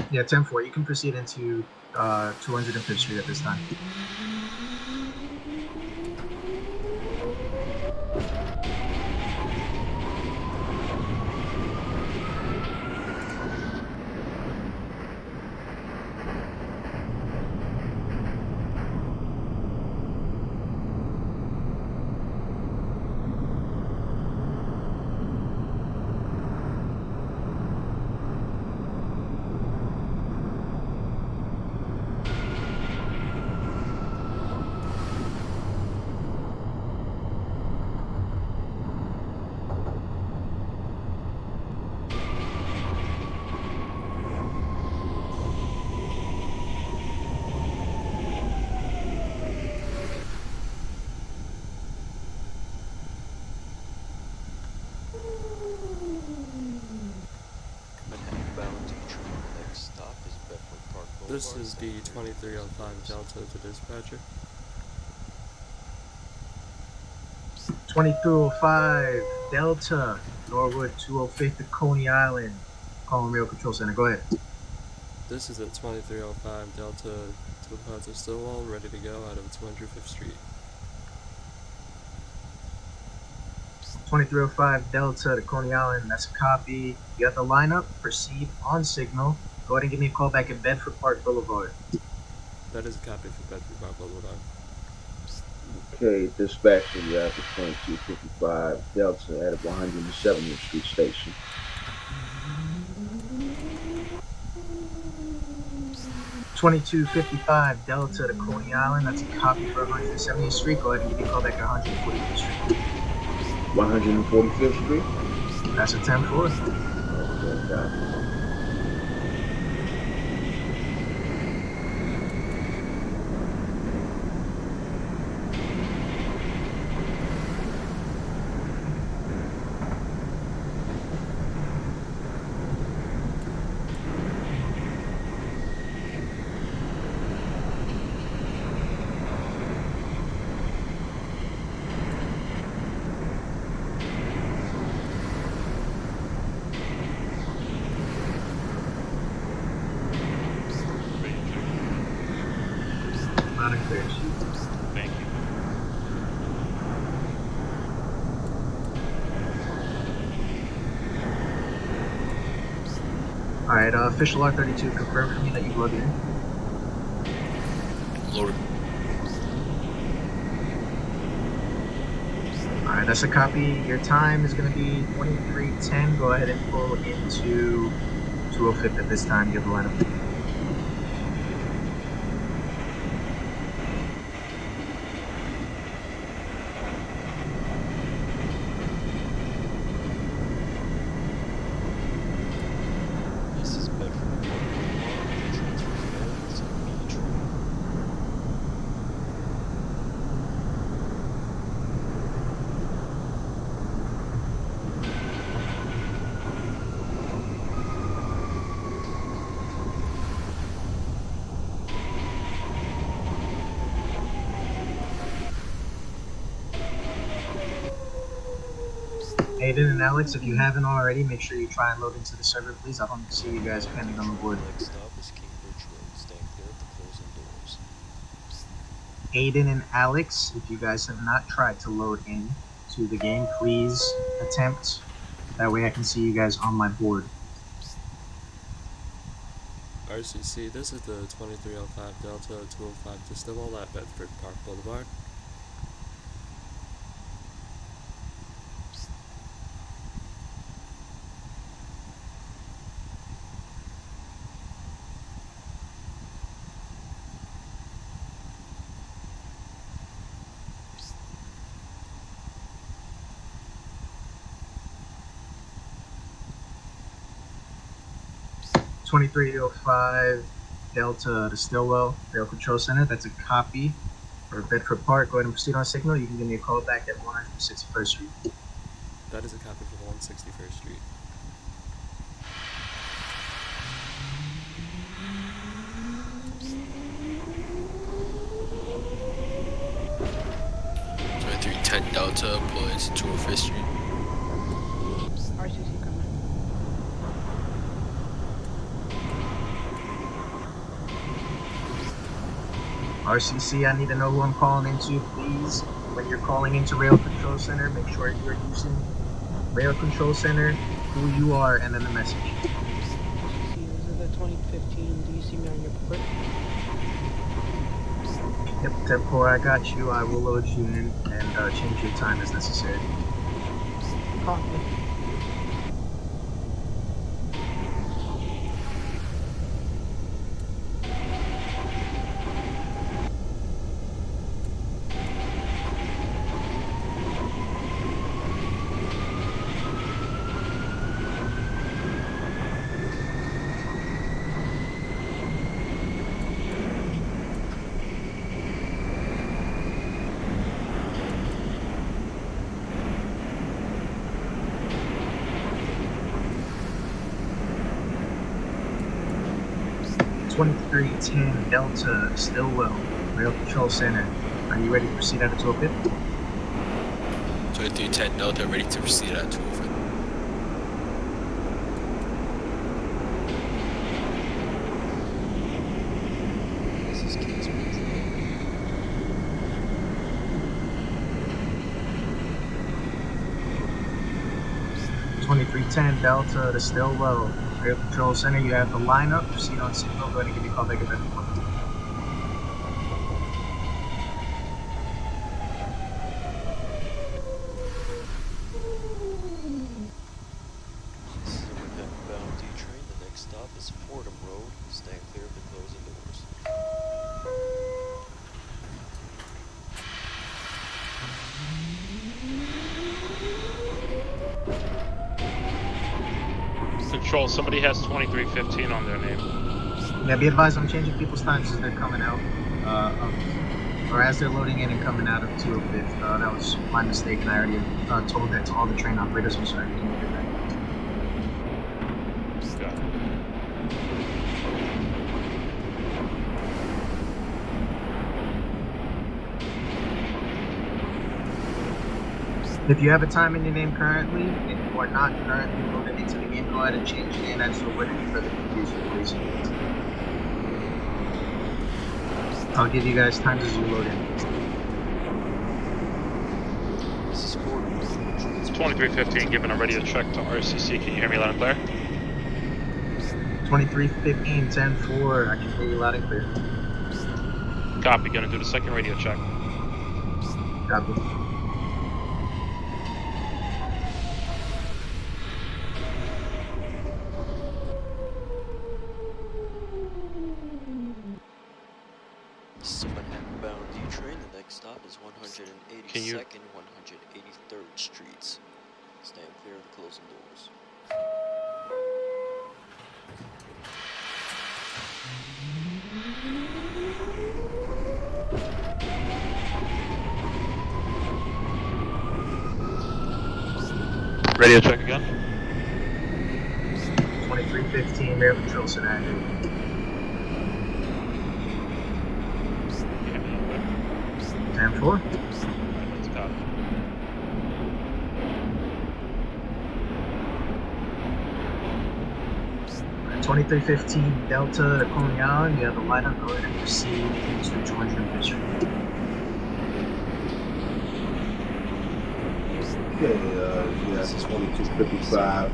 Yeah, 10-4. You can proceed into 205th Street at this time. This is the 2305 Delta to dispatcher. 2205 Delta, Norwood 205th to Coney Island. Calling Rail Control Center. Go ahead. This is at 2305 Delta to Plaza Stillwell, ready to go out of 205th Street. 2305 Delta to Coney Island. That's a copy. You got the lineup. Proceed on signal. Go ahead and give me a call back at Bedford Park Boulevard. That is a copy for Bedford Park Boulevard. Okay, dispatcher, you have the 2255 Delta at 170th Street Station. $22.55 Delta to Coney Island. That's a copy for 170th Street. Go ahead and give me a call back at 145th Street. 145th Street? That's a 10-4. Okay, got it. Not a clear. Thank you. Alright, official R32, confirm for me that you've loaded in. Loaded. Alright, that's a copy. Your time is going to be 23:10. Go ahead and pull into 205th at this time. You have the lineup. This is Bedford Park Boulevard. Transfer failed. It's on B train. Aiden and Alex, if you haven't already, make sure you try and load into the server, please. I don't see you guys pending on the board. Next stop is Cambridge Road. Stand clear at the closing doors. Aiden and Alex, if you guys have not tried to load in to the game, please attempt. That way I can see you guys on my board. RCC, this is the 2305 Delta 205 to Stillwell at Bedford Park Boulevard. $23.05 Delta to Stillwell Rail Control Center. That's a copy for Bedford Park. Go ahead and proceed on signal. You can give me a call back at 161st Street. That is a copy for 161st Street. Delta, pull into 205th Street. RCC coming. RCC, I need to know who I'm calling into, please. When you're calling into Rail Control Center, make sure you're using Rail Control Center, who you are, and then the message. RCC, this is the 2015. Do you see me on your port? Yep, 10-4, I got you. I will load you in and change your time as necessary. Copy. $23.10 Delta, Stillwell, Rail Control Center. Are you ready to proceed at a 1250? 2310 Delta, ready to proceed at 1250. This is King's Control. 2310 Delta to Stillwell, Rail Control Center. You have the lineup. Proceed on signal. Go ahead and give me a call back at that point. This is a Manhattan-bound D train. The next stop is Fordham Road. Stand clear of the closing doors. Control, somebody has 2315 on their name. Yeah, be advised I'm changing people's times as they're coming out, or as they're loading in and coming out of 205th. That was my mistake, and I already told that to all the train operators. I'm sorry. Can you do that? Got it. If you have a time in your name currently, and you are not currently loaded into the game, go ahead and change it in. I just avoid any further confusion, please. I'll give you guys times as you load in. This is Fordham Road. It's 2315, giving a radio check to RCC. Can you hear me loud and clear? 2315, 10-4. I can hear you loud and clear. Copy, gonna do the second radio check. Copy. This is a Manhattan-bound D train. The next stop is 182nd, 183rd Streets. Stand clear of the closing doors. Radio check again. 2315, Rail Control Center. Can you hear me loud and clear? 10-4. That's copy. Alright, 2315 Delta to Coney. You have the lineup. Go ahead and proceed into 205th Street. Okay, yeah, this is 2255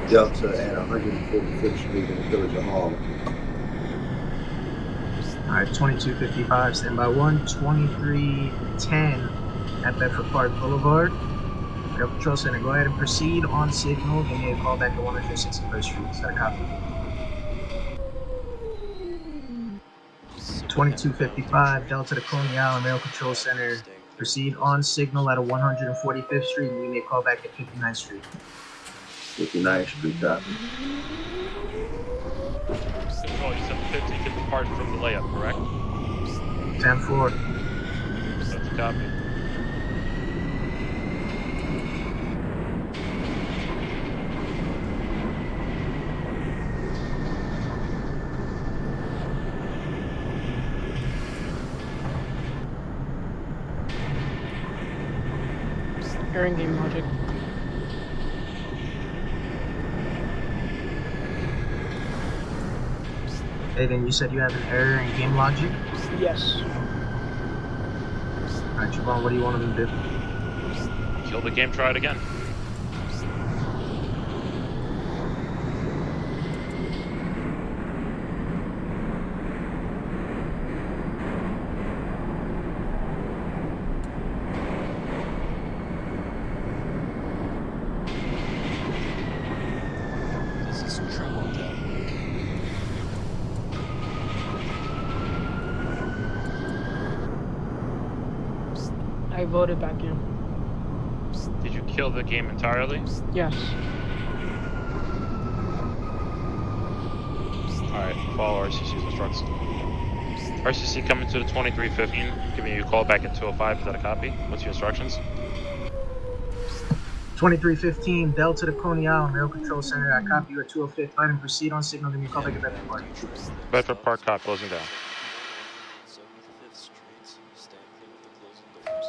Delta at 145th Street in the Village of Harlem. Alright, 2255, stand by 1, 2310 at Bedford Park Boulevard. Rail Control Center, go ahead and proceed on signal. Give me a call back at 161st Street. Is that a copy? This is a 2255 Delta to Coney Island Rail Control Center. Proceed on signal at 145th Street and give me a call back at 59th Street. 59th Street, copy. Control, you said the 15 can depart from the layup, correct? 10-4. That's a copy. Hearing game logic. Then you said you have an error in game logic. Yes. Alright, Javon, what do you want him to do? Kill the game, try it again. This is trouble cap. I voted back in. Did you kill the game entirely? Yes. Alright, follow RCC's instructions. RCC coming to the 2315, giving you a call back at 205. Is that a copy? What's your instructions? 2315, Delta to Coney Island, Rail Control Center. I copy you at 205. Item proceed on signal, then you call back at Bedford Park. Bedford Park cop, closing down. 75th Street, stand clear of the closing doors.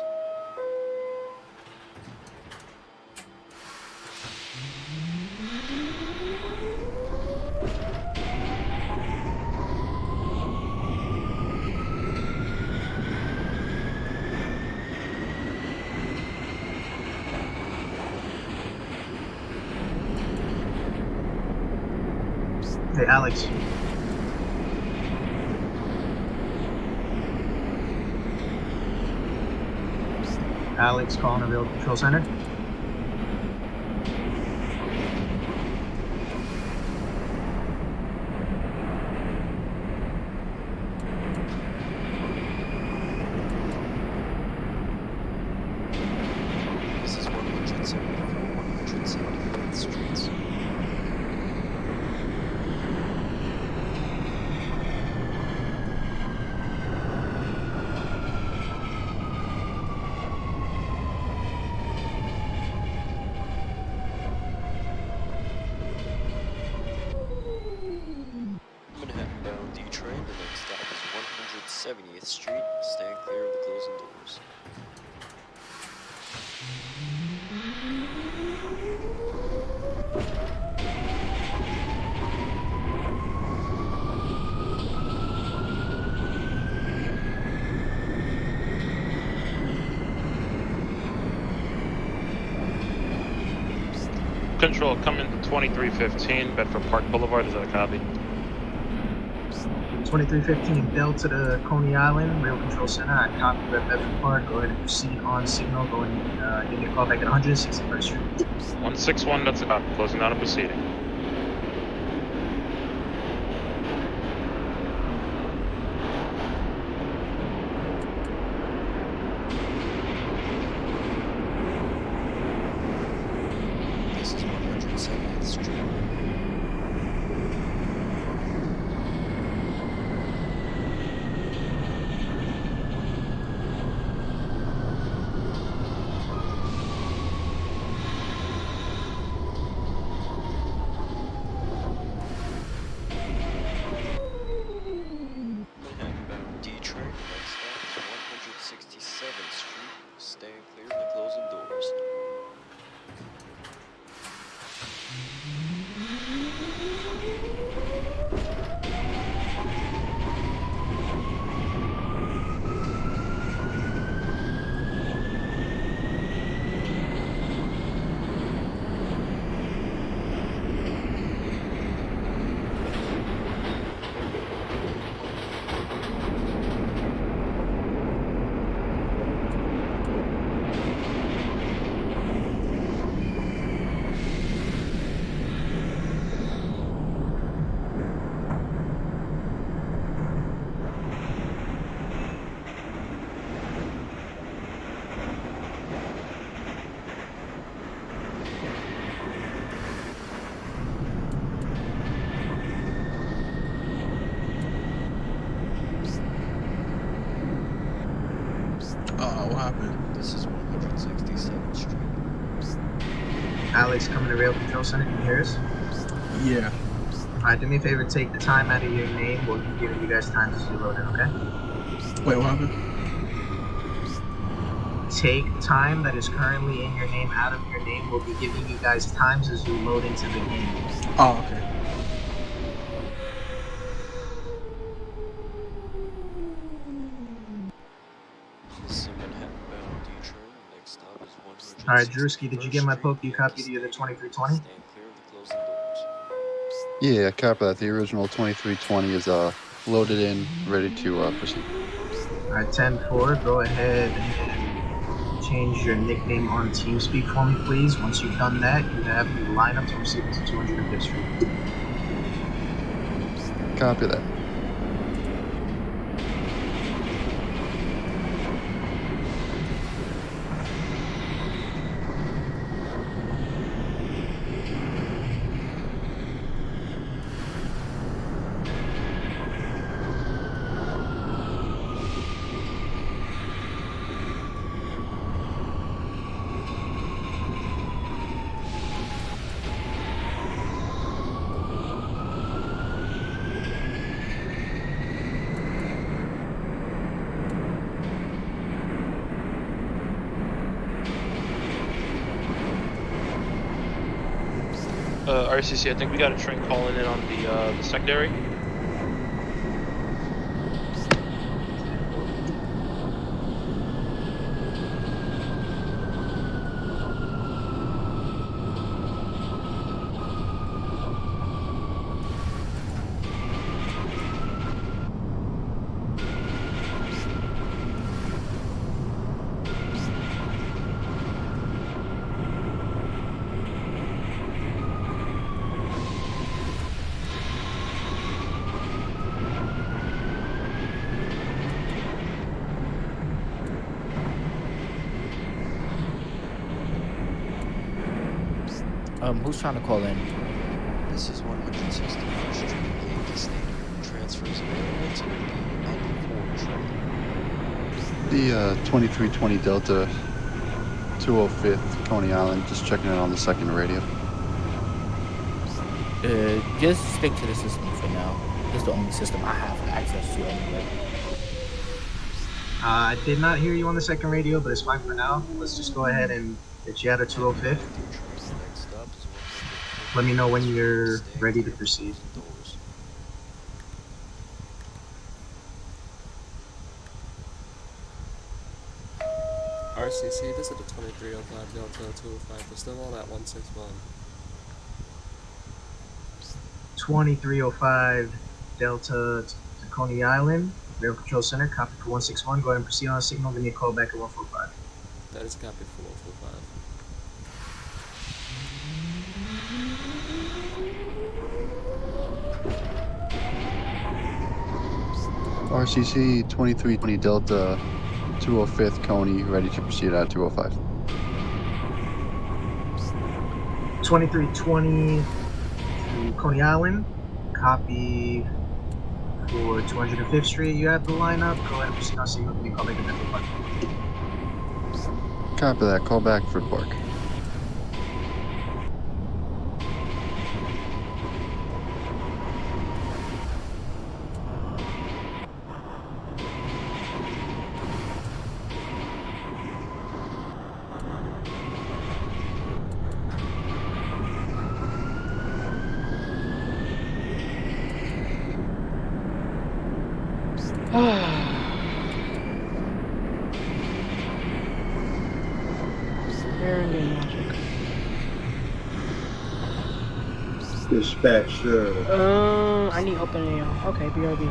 Hey, Alex. Alex calling the Rail Control Center. This is 175th Street. Manhattan bound D train, the next stop is 170th Street. Stand clear of the closing doors. Control, coming to 2315, Bedford Park Boulevard. Is that a copy? 2315, Delta to Coney Island, Rail Control Center. I copy you at Bedford Park. Go ahead and proceed on signal. Go ahead and give me a call back at 161st Street. 161, that's a copy. Closing down and proceeding. This is 170th Street. Manhattan bound D train, the next stop is 167th Street. Stand clear of the closing doors. What happened? This is 167th Street. Alex coming to Rail Control Center. Can you hear us? Yeah. Alright, do me a favor. Take the time out of your name. We'll be giving you guys time to load in, okay? Wait, what happened? Take time that is currently in your name out of your name. We'll be giving you guys times as you load into the game. Oh, okay. All right, Drewski, did you get my poke? You copied the other 2320? Stand clear of the closing doors. Yeah, copy that. The original 2320 is loaded in, ready to proceed. All right, 10-4, go ahead and change your nickname on TeamSpeak for me, please. Once you've done that, you have the lineup to proceed to 205th Street. Copy that. RCC, I think we got a train calling in on the secondary. Who's trying to call in? This is 169th Street, Yankee Stadium. Transfers available to the N4 train. The 2320 Delta 205th Coney Island, just checking in on the second radio. Just stick to the system for now. This is the only system I have access to anyway. I did not hear you on the second radio, but it's fine for now. Let's just go ahead and get you out of 205th. Next stop is 105th. Let me know when you're ready to proceed. Doors. RCC, this is the 2305 Delta 205. We're still on at 161. 2305 Delta to Coney Island. Rail Control Center, copy for 161. Go ahead and proceed on a signal. Give me a call back at 145. That is copied for 145. RCC 2320 Delta 205th Coney, ready to proceed at 205. 2320 to Coney Island, copy for 205th Street. You have the lineup. Go ahead and proceed on signal. Give me a call back at 145. Copy that. Call back for Park. Very magic. Dispatcher, I need open AO. Okay, BRB.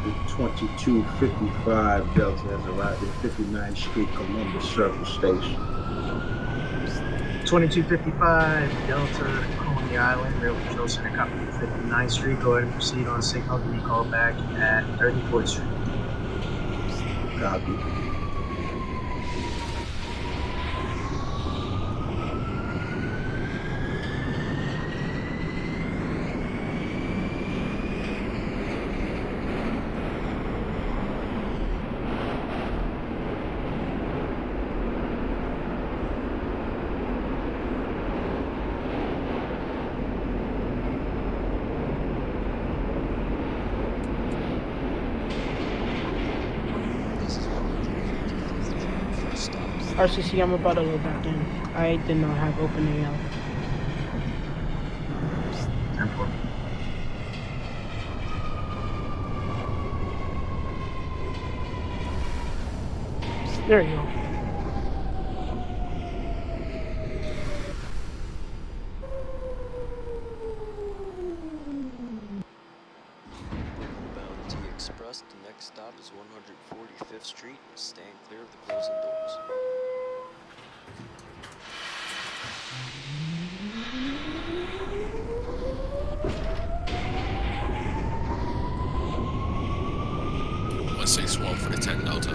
the 2255 Delta has arrived at 59th Street, Columbus Circle Station. 2255 Delta to Coney Island, Rail Control Center, copy for 59th Street. Go ahead and proceed on signal. Give me a call back at 34th Street. Copy. This is 155th train. First stop. RCC, I'm about to load back in. I did not have open AO. 10-4. There you go. 145th Street, staying clear of the closing doors. For the 10 Delta.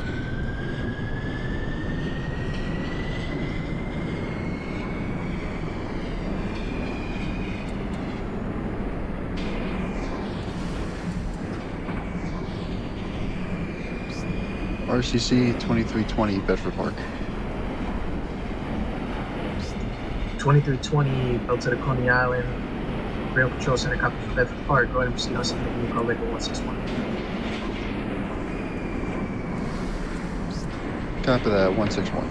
RCC 2320 Bedford Park. 2320 Delta to Coney Island. Rail Control Center, copy for Bedford Park. Go ahead and proceed on signal. Give me a call back at 161. Copy that, 161.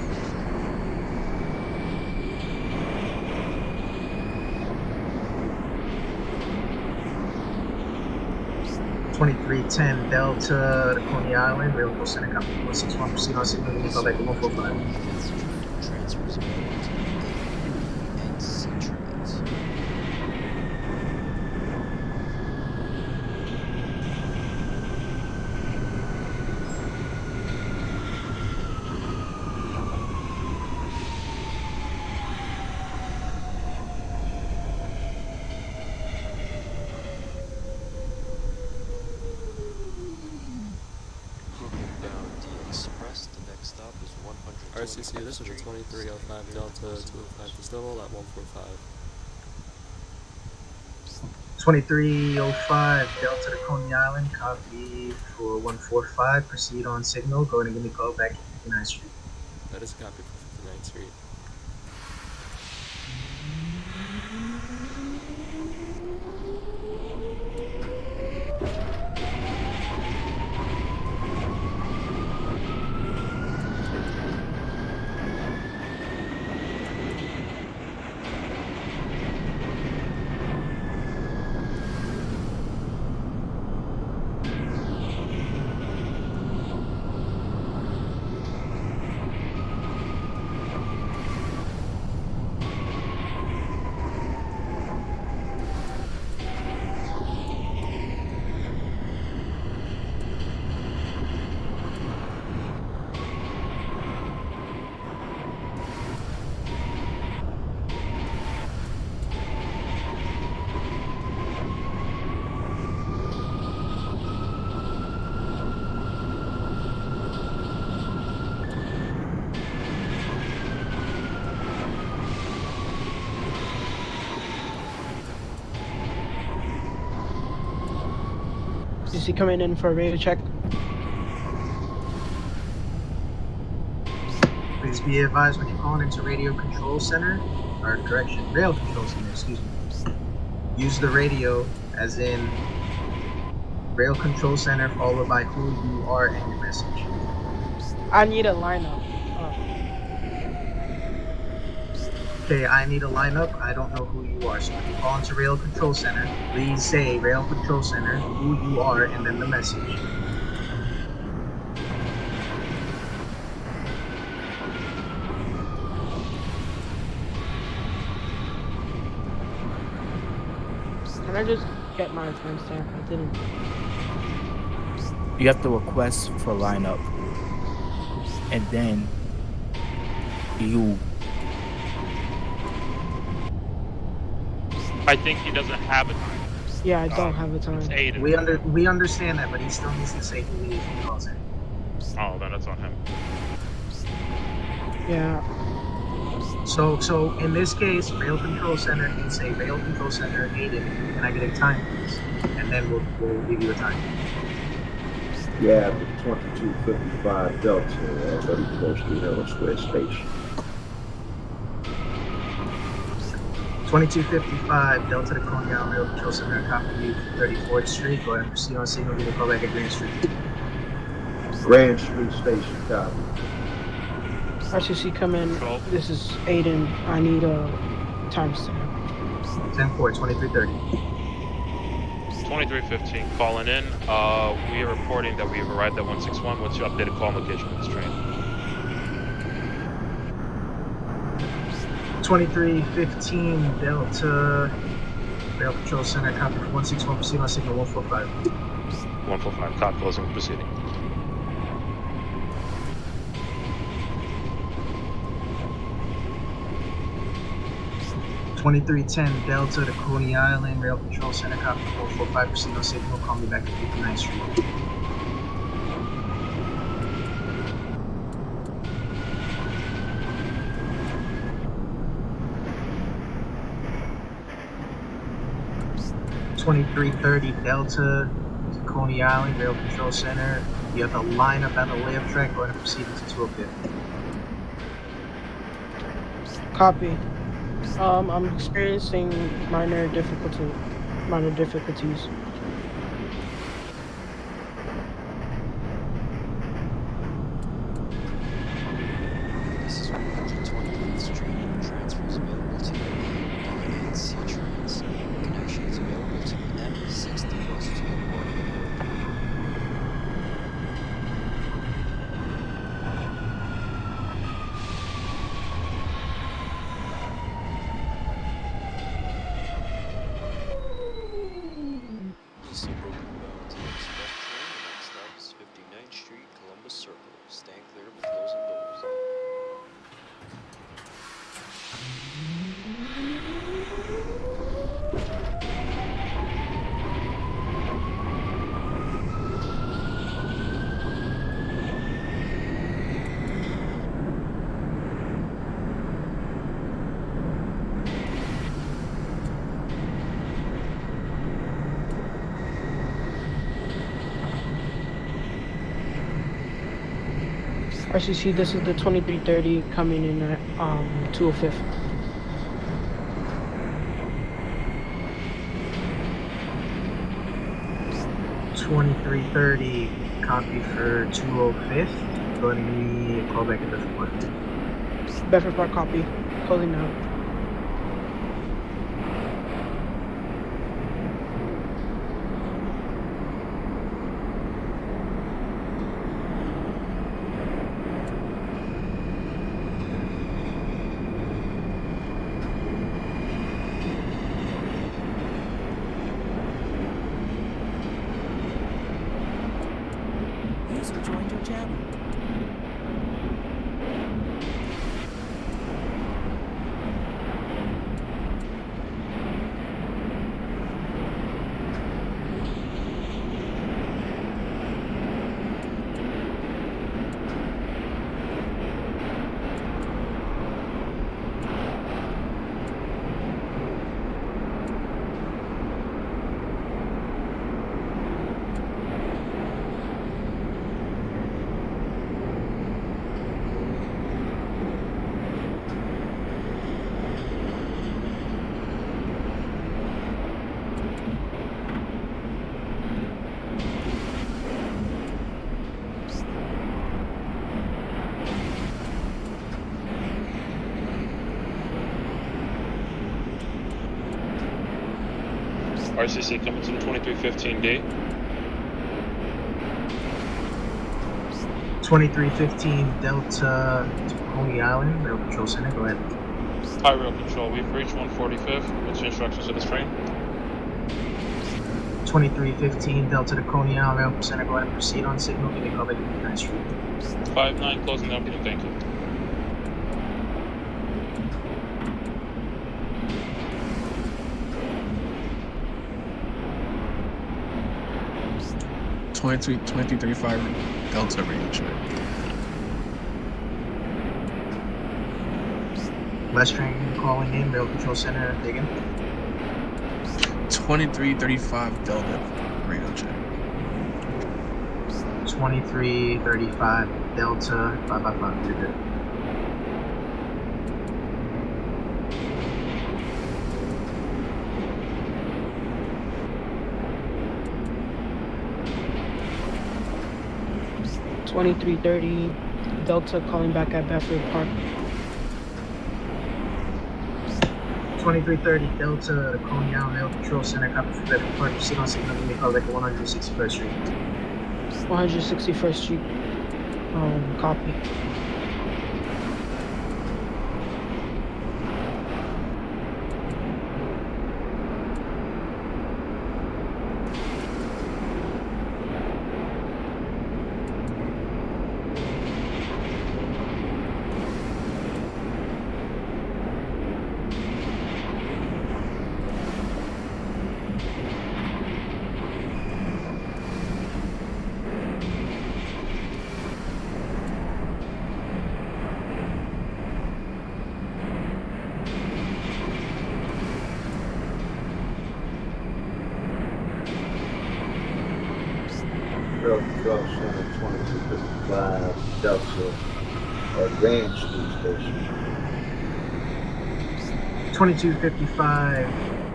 $23.10 Delta to Coney Island, Rail Control Center, copy 161. Proceed on signal. Give me a call back at 145. Transfers are made to and C trains. Bound D Express, the next stop is 100. RCC, this is a 2305 Delta 205 to Stonewall at 145. 2305 Delta to Coney Island, copy for 145. Proceed on signal. Go ahead and give me a call back at 59th Street. That is a copy for 59th Street. Is he coming in for a radio check? Please be advised when you're calling into Radio Control Center, or correction, Rail Control Center, excuse me. Use the radio as in Rail Control Center followed by who you are and your message. I need a lineup. Okay, I need a lineup. I don't know who you are. So when you call into Rail Control Center, please say Rail Control Center, who you are, and then the message. Can I just get my timestamp? I didn't. You have to request for lineup, and then you. I think he doesn't have a time. Yeah, I don't have a time. It's Aiden. We understand that, but he still needs to say who he is when he calls in. Oh, then that's on him. Yeah. So in this case, Rail Control Center can say Rail Control Center Aiden, and I get a time, please, and then we'll give you a time. Yeah, 2255 Delta at 34th Street, Hello Square Station. 2255 Delta to Coney Island Rail Control Center, copy 34th Street. Go ahead and proceed on signal. Give me a call back at Grand Street. Grand Street Station, copy. RCC, come in. This is Aiden. I need a timestamp. 10-4, 2330. 2315 calling in. We are reporting that we have arrived at 161. What's your updated call location for this train? 2315 Delta Rail Control Center, copy for 161. Proceed on signal 145. 145. Copy. Closing proceeding. 2310 Delta to Coney Island, Rail Control Center, copy 445, proceed on signal, call me back at 59th Street. .2330 Delta to Coney Island, Rail Control Center. You have to line up at the layup track, go ahead and proceed into 205. Copy. I'm experiencing minor difficulties. This is 128th Street. Transfers available to NYC trains. Connections available to M60 bus to This is OpenBVE express train. The next stop is 59th Street, Columbus Circle. Stand clear of the closing doors. RCC, this is the 2330 coming in at 205th. .2330 copy for 205th. Go ahead and give me a call back at Bedford Park. Bedford Park, copy. Calling now. User joined your channel. RCC coming to the 2315D. 2315 Delta to Coney Island, Rail Control Center. Go ahead. Hi, Rail Control. We've reached 145th. What's your instructions of this train? 2315 Delta to Coney Island, Rail Control Center. Go ahead and proceed on signal. Give me a call back at 59th Street. 59 closing down. Thank you. .2335 Delta radio check. Last train calling in, Rail Control Center. Digging. 2335 Delta radio check. 2335 Delta 555. You're good. .2330 Delta calling back at Bedford Park. 2330 Delta to Coney Island, Rail Control Center. Copy for Bedford Park. Proceed on signal. Give me a call back at 161st Street. 161st Street. Copy. 2255 Delta Grand Street Station. 2255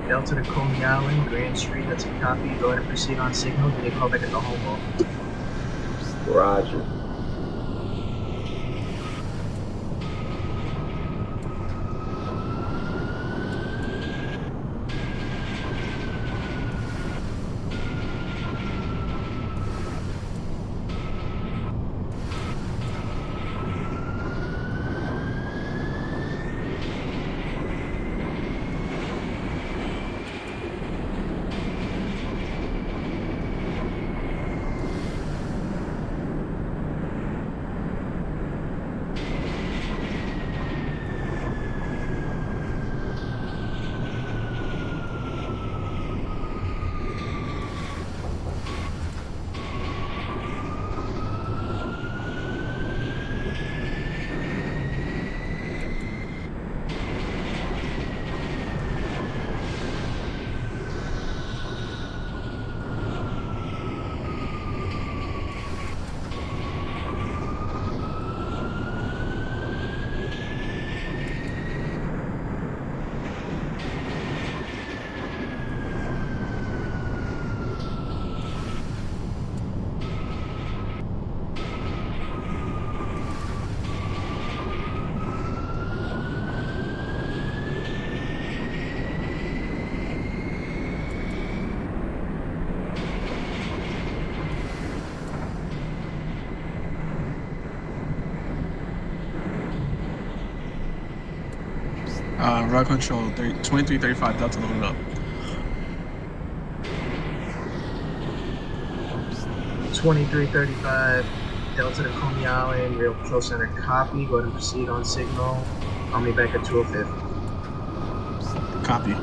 Delta to Coney Island, Grand Street. That's a copy. Go ahead and proceed on signal. Give me a call back at the home wall. Roger. Route control, 2335 Delta loaded up. 2335 Delta to Coney Island, Rail Patrol Center, copy. Go ahead and proceed on signal. I'll meet back at 205th. Copy.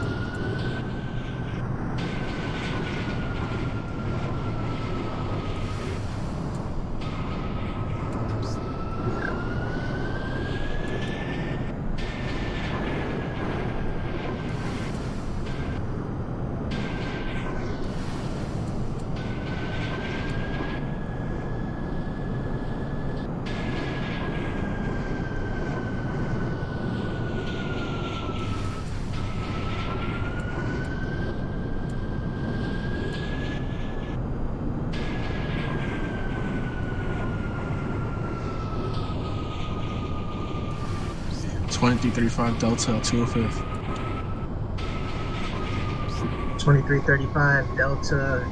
.2335 Delta 205th. 2335 Delta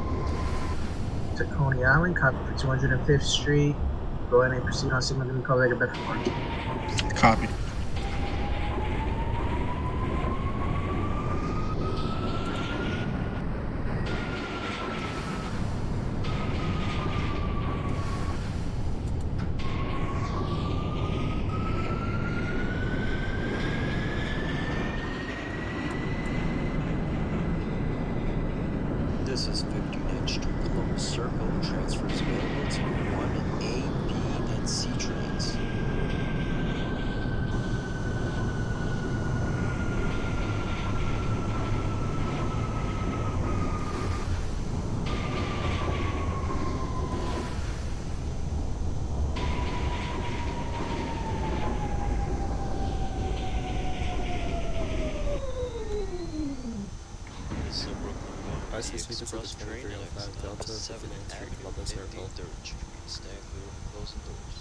to Coney Island, copy for 205th Street. Go ahead and proceed on signal. Give me a call back at Bedford Park. Copy. This is 59th Street, Columbus Circle. Transfers available to 1A, B, and C trains. This is a Brooklyn bound ICC express Pacific train. 2305 Delta, 59th 7th Street, Avenue, Columbus Circle. 53rd Street. Stand clear of closing doors.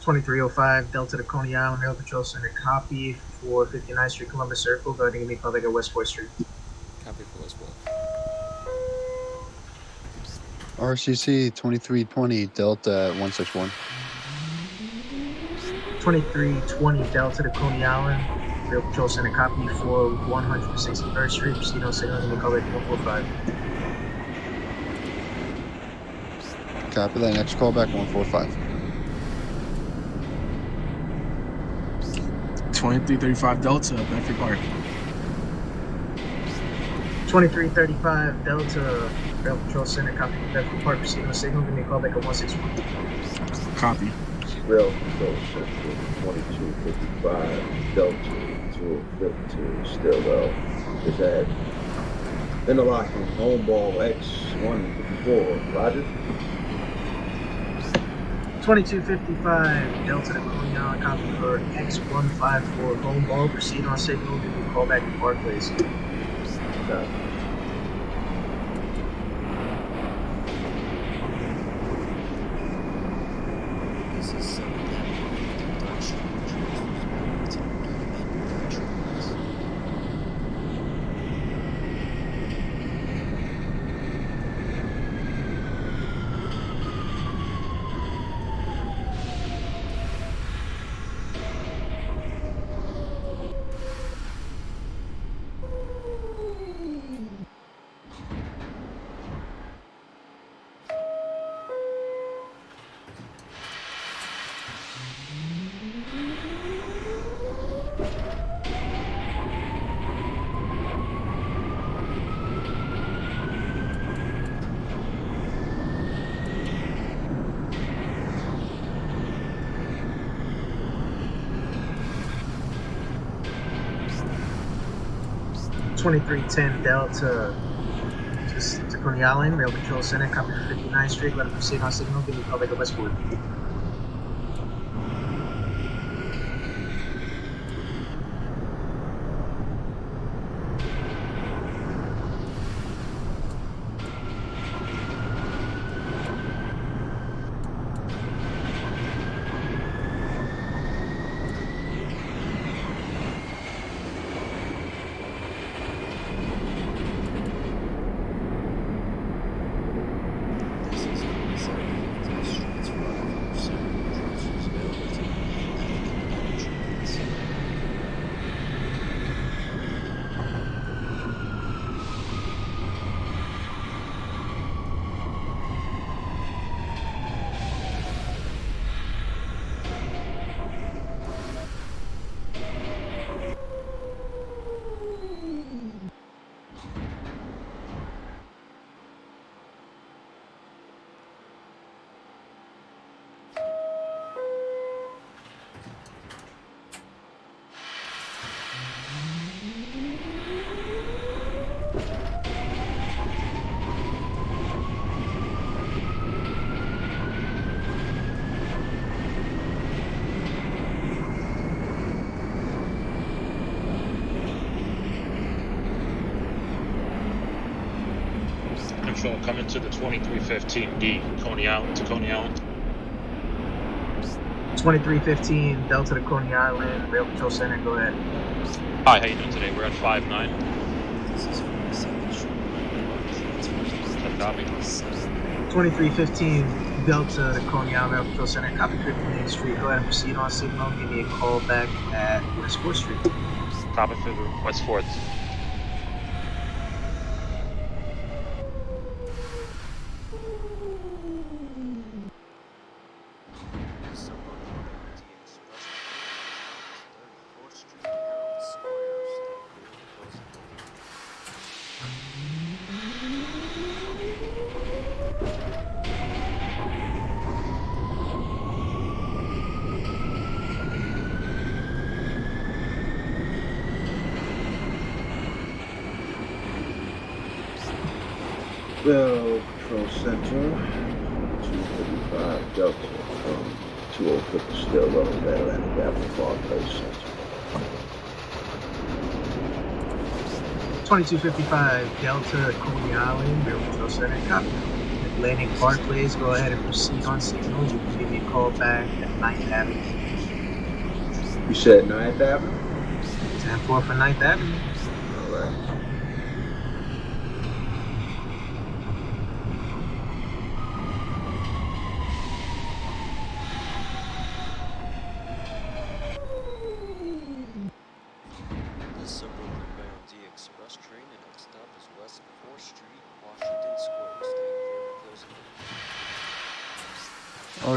2305 Delta to Coney Island, Rail Patrol Center, copy for 59th Street, Columbus Circle. Go ahead and give me a call back at West 4th Street. Copy for West Wolf. RCC 2320 Delta at 161. 2320 Delta to Coney Island, Rail Patrol Center, copy for 161st Street. Proceed on signal. Give me a call back at 145. Copy that. Next call back 145. 2335 Delta, Bedford Park. 2335 Delta, Rail Patrol Center, copy for Bedford Park. Proceed on signal. Give me a call back at 161. Copy. Rail Control Center, 2255 Delta 252 Stillwell is at interlocking home ball X154. Roger. 2255 Delta to Coney Island, copy for X154 home ball. Proceed on signal. Give me a call back at Park Place. This is 7th Avenue, Dutch Street, transfers back to OBND trains. 2310 Delta to Coney Island, Rail Control Center, copy for 59th Street. Let them proceed on signal. Give me a call back at Westport. Coming to the 2315D, Coney Island to Coney Island. 2315 Delta to Coney Island, Rail Control Center. Go ahead. Hi, how you doing today? We're at 5-9. This is 42nd Street. Transfers back to 2315 Delta to Coney Island, Rail Control Center, copy 58th Street. Go ahead and proceed on signal. Give me a call back at West 4th Street. Copy for West 4th. Rail Control Center, 255 Delta from 205 still low, Atlantic Avenue, Park Place Center. 2255 Delta to Coney Island, Rail Control Center, copy. Atlantic Park Place. Go ahead and proceed on signal. You can give me a call back at 9th Avenue. You said 9th Avenue? 10-4 for 9th Avenue. All right. This is a Brooklyn-bound D Express train. The next stop is West 4th Street, Washington Square. Stay clear of closing.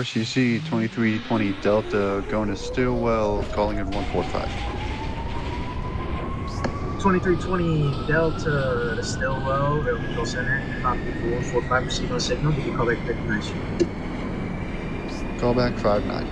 RCC 2320 Delta going to Stillwell, calling in 145. 2320 Delta to Stillwell, Rail Control Center, copy for 145. Proceed on signal. Give me a call back at 59th Street. Callback 5-9.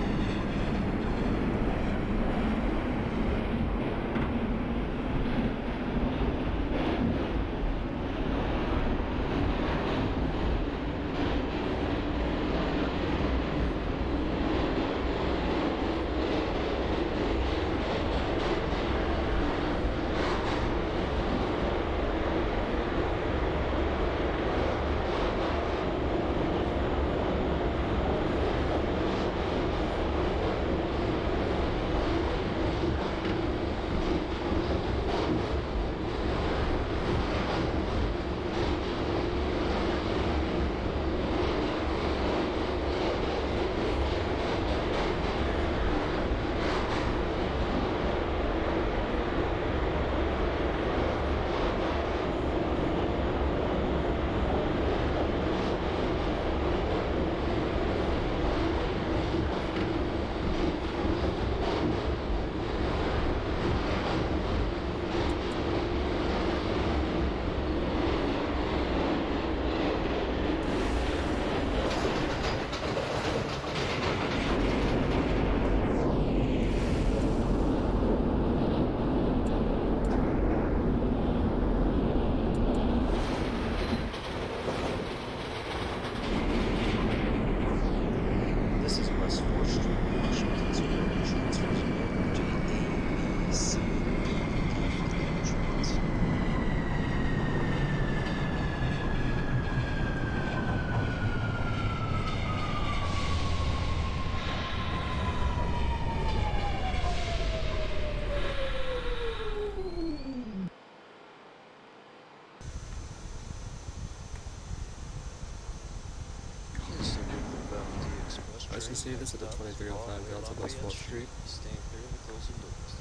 RCC, this is the 2305 Delta West 4th Street. Stand clear of the closing doors.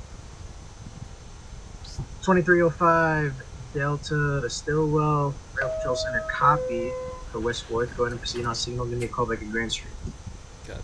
2305 Delta to Stillwell, Rail Patrol Center, copy for West 4th. Go ahead and proceed on signal. Give me a call back at Grand Street. Copy.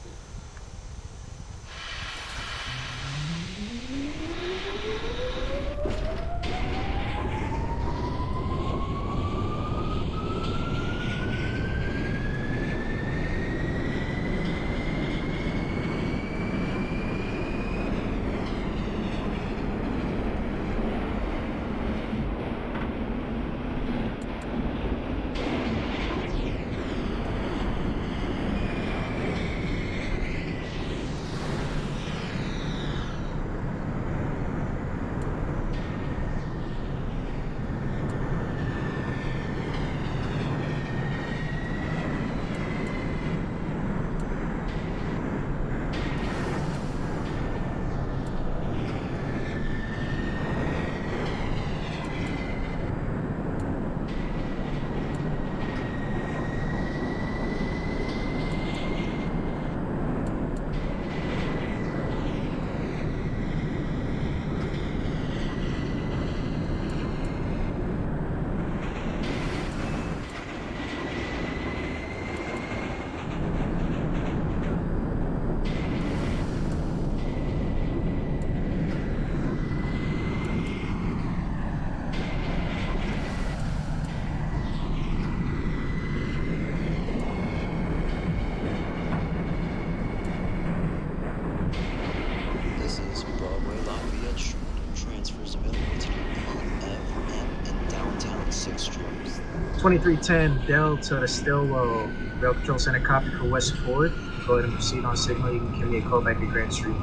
This is Broadway Lafayette Street. Transfers available to PF, and downtown 6th Street. 2310 Delta to Stillwell, Rail Patrol Center, copy for West 4th. Go ahead and proceed on signal. You can give me a call back at Grand Street.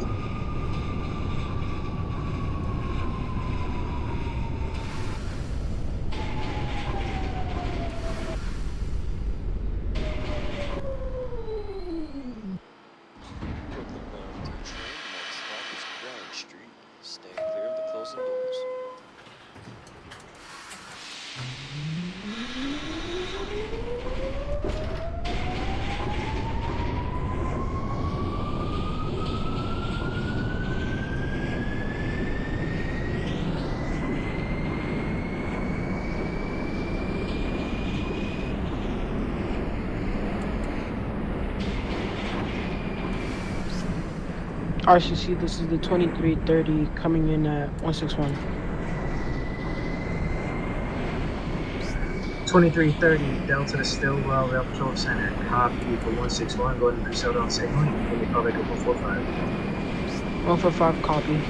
Brooklyn bound D train. Next stop is Grand Street. Stand clear of the closing doors. RCC, this is the 2330 coming in at 161. 2330 Delta to Stillwell, Rail Patrol Center, copy for 161. Go ahead and proceed on signal. You can give me a call back at 145. 145, copy.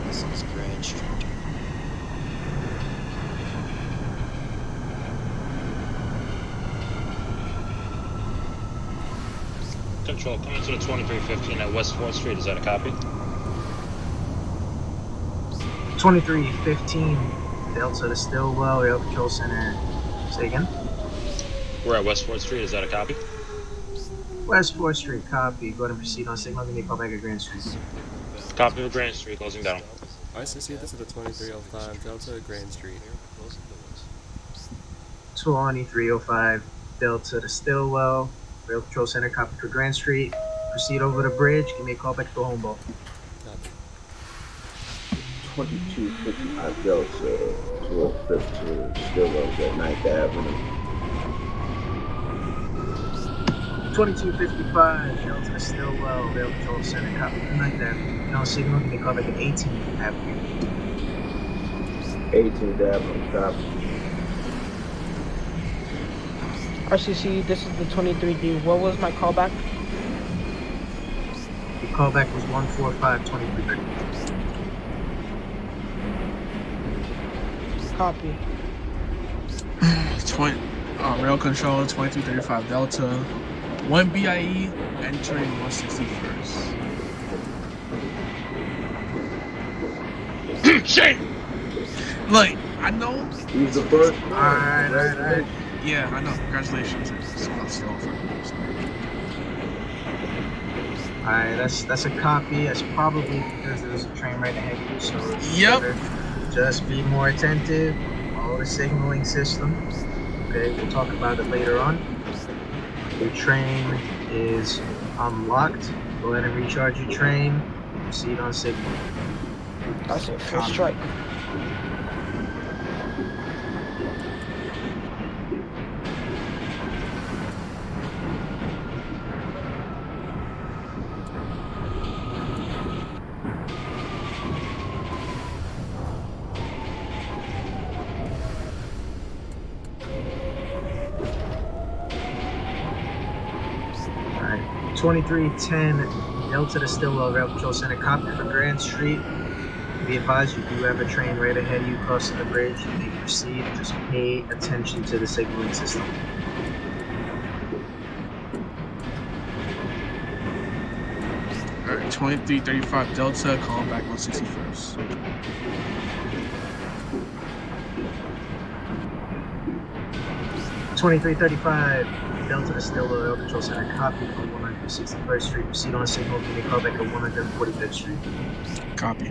This is Grand Street. Control, coming to the 2315 at West 4th Street. Is that a copy? 2315 Delta to Stillwell, Rail Patrol Center. Say again. We're at West 4th Street. Is that a copy? West 4th Street, copy. Go ahead and proceed on signal. Give me a call back at Grand Street. Copy of Grand Street, closing down. RCC, this is the 2305 Delta Grand Street. 2305 Delta to Stillwell, Rail Patrol Center, copy for Grand Street. Proceed over the bridge. Give me a call back to Humboldt. Copy. 2255 Delta, 205th to Stillwell's at 9th Avenue. 2255 Delta to Stillwell, Rail Patrol Center, copy for 9th Avenue. No signal. Give me a call back at 18th Avenue. 18th Avenue, copy. RCC, this is the 23D. What was my callback? The callback was 145 2330. Copy. Rail control 2335 Delta. 1 BIE entering 161st. Shit! Look, I know. He's the first one. Alright. Yeah, I know. Congratulations. I'm still off. Alright, that's a copy. That's probably because there's a train right ahead of you, so it's Yep. better. Just be more attentive. Follow the signaling system. Okay, we'll talk about it later on. Your train is unlocked. Go ahead and recharge your train. Proceed on signal. That's it. First strike. Alright, 2310 Delta to Stillwell Rail Patrol Center. Copy for Grand Street. Be advised, you do have a train right ahead of you crossing the bridge. You may proceed. Just pay attention to the signaling system. Alright, 2335 Delta, call back 161st. $23.35 Delta to Stillwell Rail Control Center. Copy from 161st Street. Proceed on signal. Give me a call back at 145th Street. Copy.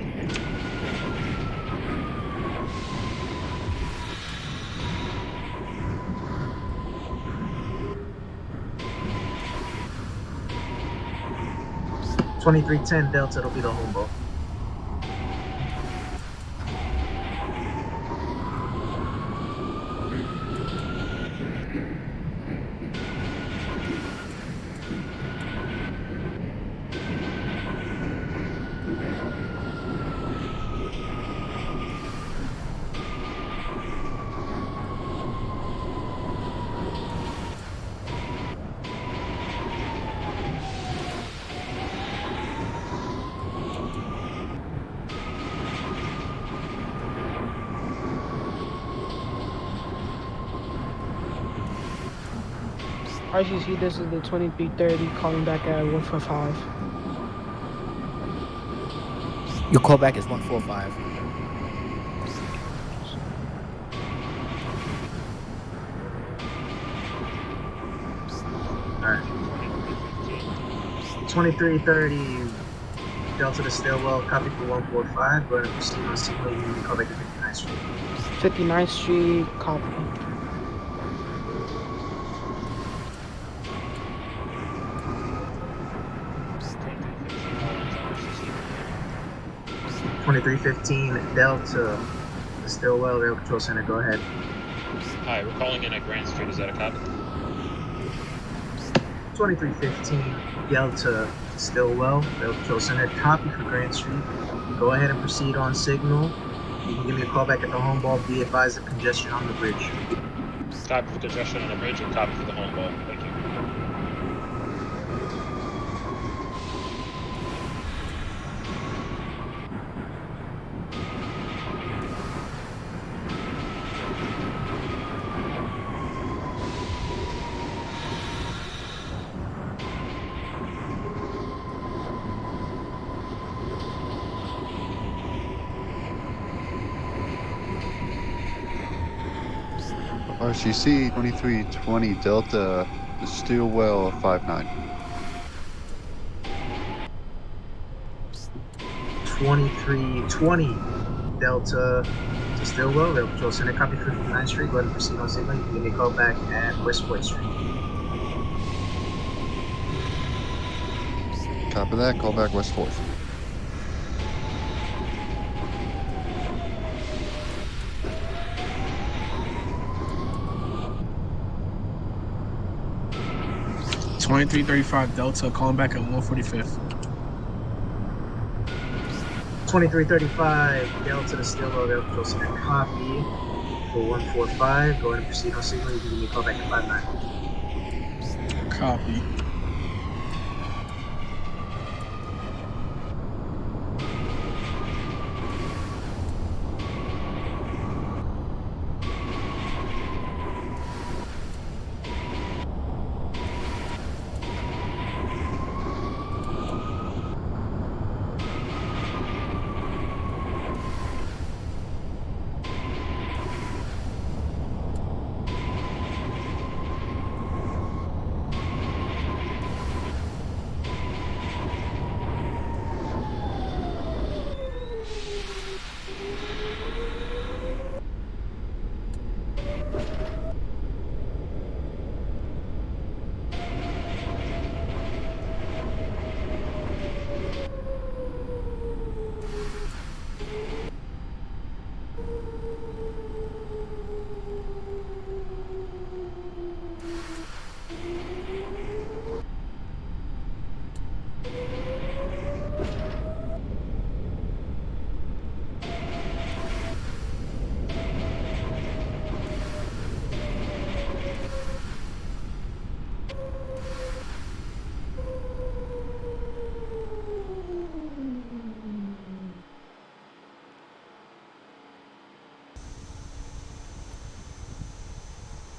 $23.10 Delta. It'll be the home ball. RCC, this is the 2330 calling back at 145. Your callback is 145. Alright. 2330 Delta to Stillwell. Copy for 145. Go ahead and proceed on signal. You can call back at 59th Street. 59th Street, copy. $23.15 Delta to Stillwell Rail Control Center. Go ahead. Hi, we're calling in at Grand Street. Is that a copy? 2315 Delta Stillwell Rail Control Center. Copy for Grand Street. Go ahead and proceed on signal. You can give me a call back at the home ball. Be advised of congestion on the bridge. Copy for congestion on the bridge and copy for the home ball. Thank you. RCC 2320 Delta to Stillwell 59. 2320 Delta to Stillwell Rail Control Center. Copy for 59th Street. Go ahead and proceed on signal. You can give me a call back at West 4th Street. Copy that, call back West 4th. $23.35 Delta, calling back at 145th. 2335 Delta to Stillwell Rail Control Center. Copy for 145. Go ahead and proceed on signal. You can give me a call back at 59. Copy.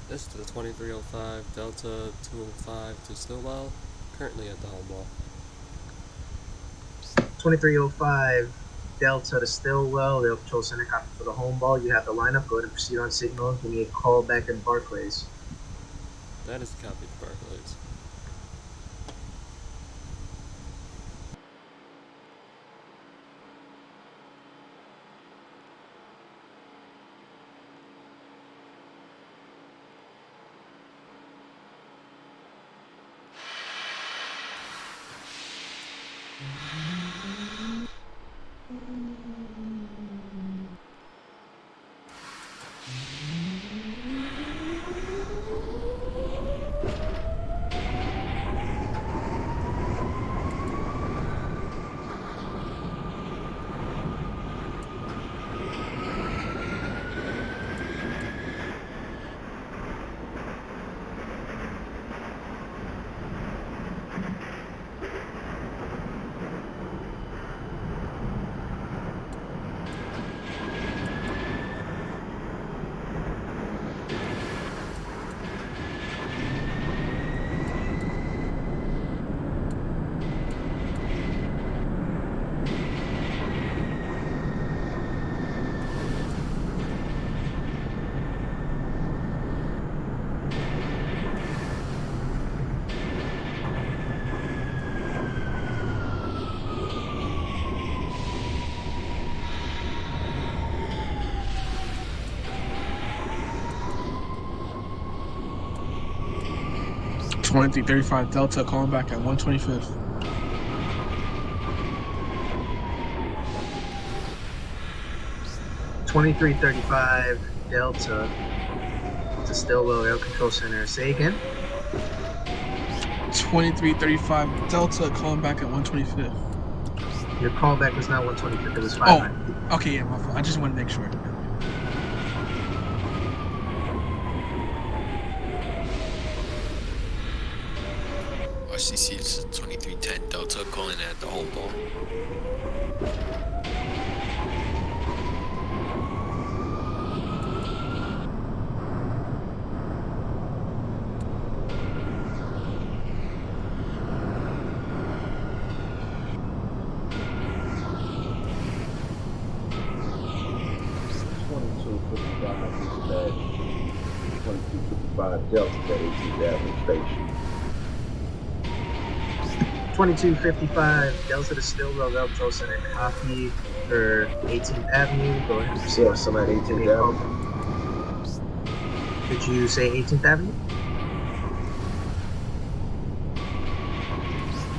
This to the 2305 Delta 205 to Stillwell, currently at the home wall. 2305 Delta to Stillwell, Rail Patrol Center, copy for the home ball. You have the lineup. Go ahead and proceed on signal. Give me a call back in Barclays. That is the copy for Barclays. Twenty-three 35 Delta calling back at 125th. Twenty-three 35 Delta to Stillwell Rail Control Center. Say again. 2335 Delta calling back at 125th. Your callback was not 125th. It was 500. Oh, okay, yeah, my fault. I just want to make sure. RCC is 2310 Delta calling at the home ball. Delta at 18th Avenue Station. 2255 Delta to Stillwell Rail Patrol Center, copy for 18th Avenue. Go ahead and proceed. Yes, I'm at 18th Avenue. Did you say 18th Avenue?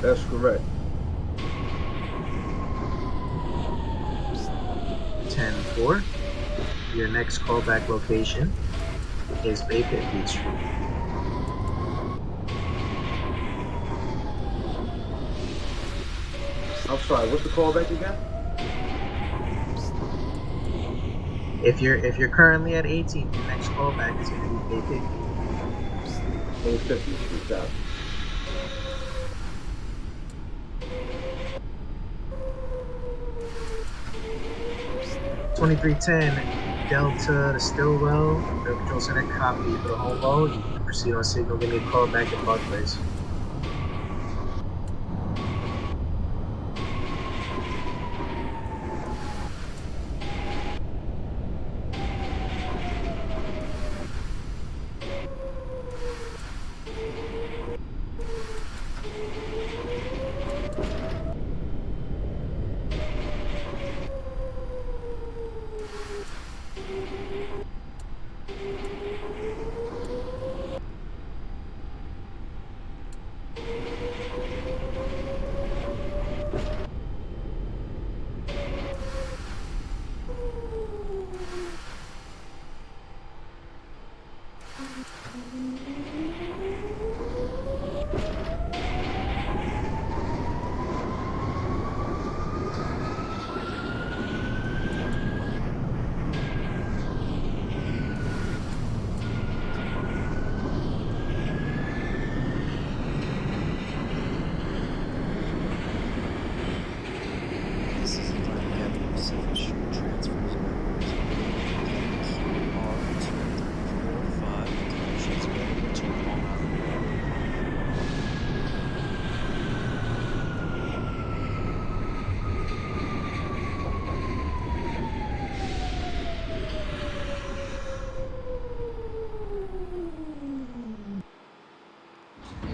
That's correct. 10-4. Your next callback location is Bay 50th Street. I'm sorry, what's the callback again? If you're currently at 18th, your next callback is going to be Bay 50th. Bay 50th Street, got it. $2310 Delta to Stillwell, Rail Patrol Center, copy for the home ball. You can proceed on signal. Give me a call back at Barclays.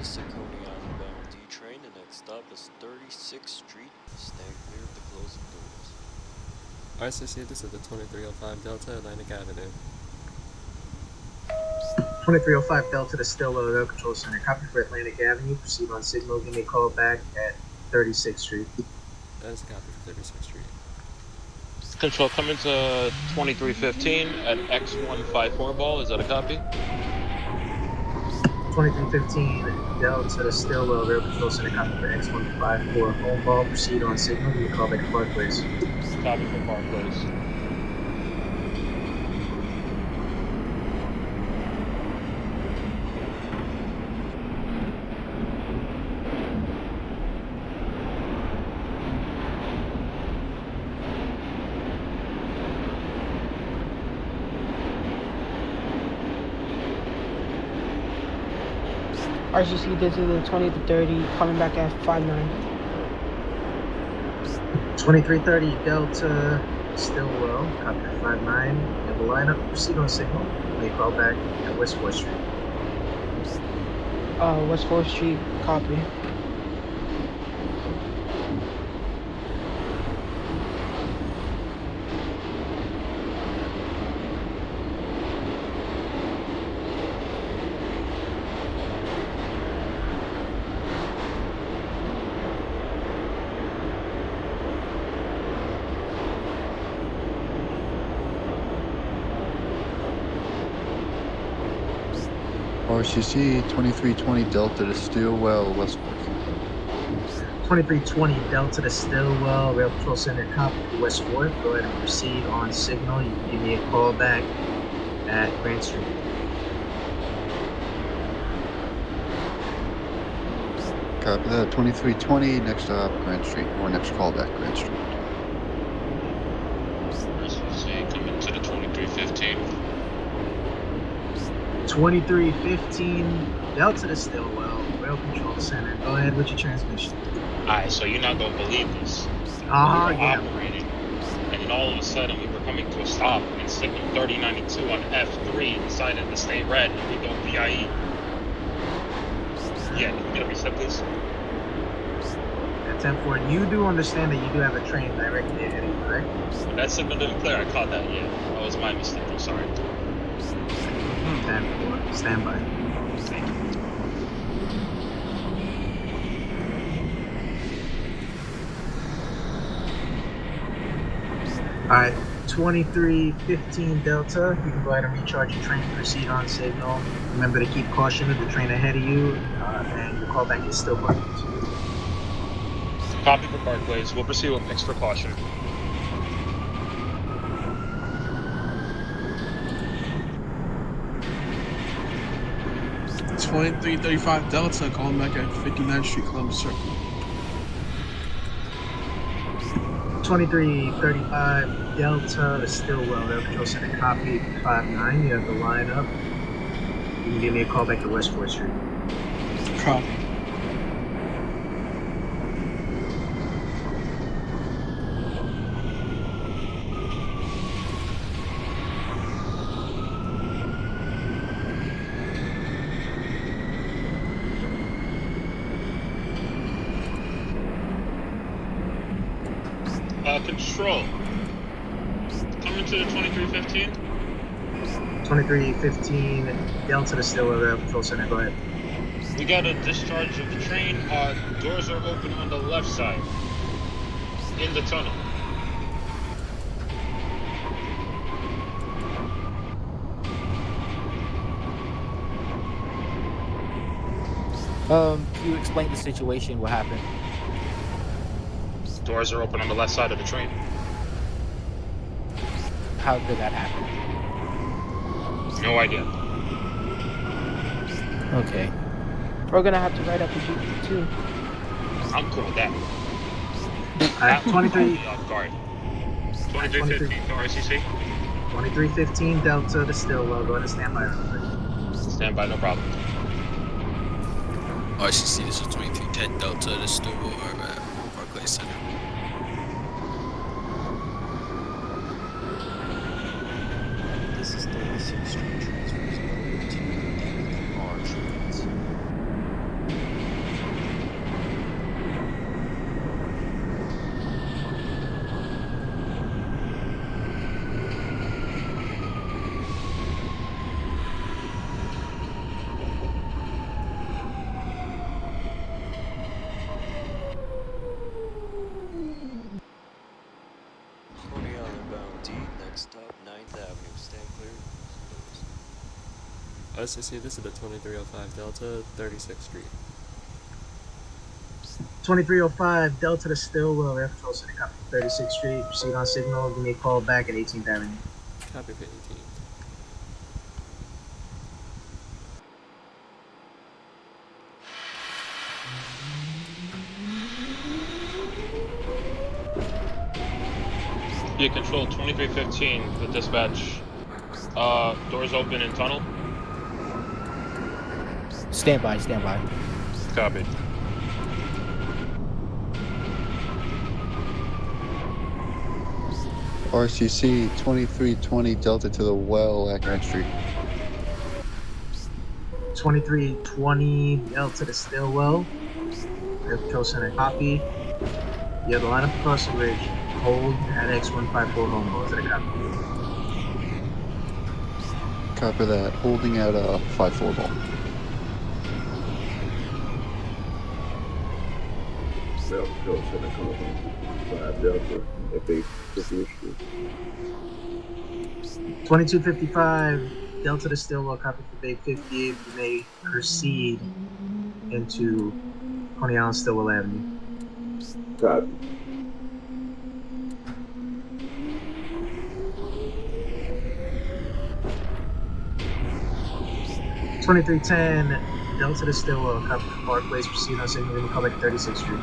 This is a Coney Island D train. The next stop is 36th Street. Stand clear of the closing doors. RCC, this is the 2305 Delta, Atlantic Avenue. 2305 Delta to Stillwell Rail Control Center. Copy for Atlantic Avenue. Proceed on signal. Give me a call back at 36th Street. That is a copy for 36th Street. Control, come into 2315 at X154 ball. Is that a copy? 2315 Delta to Stillwell Rail Control Center. Copy for X154 home ball. Proceed on signal. Give me a call back at Park Place. Copy for Park Place. RCC, this is the 20 to 30, coming back at 59. 2330 Delta Stillwell. Copy for 59. And the lineup. Proceed on signal. Give me a call back at West 4th Street. West 4th Street, copy. RCC 2320 Delta to Stillwell, West 4th. 2320 Delta to Stillwell Rail Control Center. Copy for West 4th. Go ahead and proceed on signal. You can give me a call back at Grant Street. Copy that. 2320, next stop, Grant Street, or next call back, Grant Street. RCC, come into the 2315. 2315 Delta to Stillwell Rail Control Center. Go ahead with your transmission. Alright, so you're not gonna believe this. We were Yeah. operating, and then all of a sudden we were coming to a stop, and signal 3092 on F3 decided to stay red, and we go VIE. Yeah, can we get a reset, please? At 10-4, you do understand that you do have a train directly ahead of you, right? That signal didn't clear, I caught that, yeah. That was my mistake, I'm sorry. 10-4, stand by. Thank you. Alright, 2315 Delta, you can go ahead and recharge your train, proceed on signal. Remember to keep caution of the train ahead of you, and your callback is still Park Place. Copy for Park Place, we'll proceed with extra caution. It's 2335 Delta, calling back at 59th Street, Columbus Circle. 2335 Delta to Stillwell Rail Control Center. Copy 59. You have the lineup. You can give me a call back to West 4th Street. Copy. Control. Coming to the 2315. 2315 Delta to Stillwell Rail Control Center. Go ahead. We got a discharge of the train. Doors are open on the left side. In the tunnel. You explain the situation, what happened? Doors are open on the left side of the train. How did that happen? No idea. Okay. We're gonna have to write up a GP too. I'm cool with that. Alright, 23. Off guard. 2315 to RCC. 2315 Delta to Stillwell. Go ahead and stand by real quick. Stand by, no problem. RCC, this is 2310 Delta to Stillwell Parkway Center. This is 36th Street, transfers over to R trains. RCC, this is the 2305 Delta, 36th Street. 2305 Delta to Stillwell, Air Patrol Center, copy 36th Street. Proceed on signal. Give me a call back at 18th Avenue. Copy for 18th. Yeah, control 2315, the dispatch. Doors open in tunnel. Stand by. Copy. RCC 2320 Delta to the well at Grand Street. 2320 Delta to Stillwell, Air Patrol Center, copy. You have the line up across the bridge. Hold at X154 Longbow. Is that a copy? Copy that. Holding at 5-4 ball. Air Patrol Center, calling 5 Delta, FA 50th Street. 2255 Delta to Stillwell, copy for Bay 58. You may proceed into Coney Island, Stillwell Avenue. Copy. $2310 Delta to Stillwell, copy for Park Place. Proceed on signal. Give me a call back at 36th Street.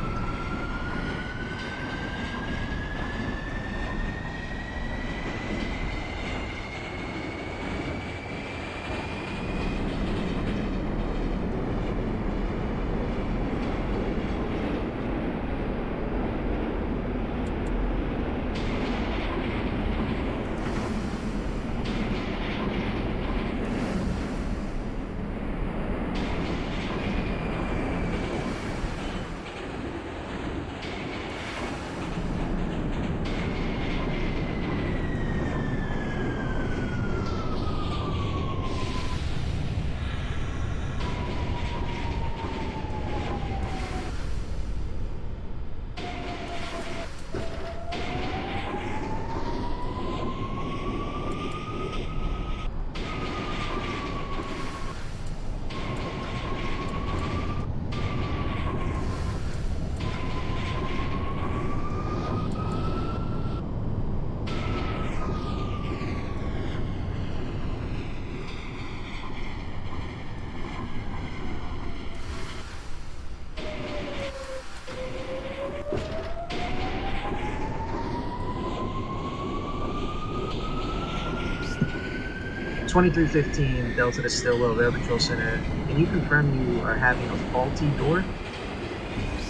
$2315 Delta to Stillwell, Air Patrol Center. Can you confirm you are having a faulty door?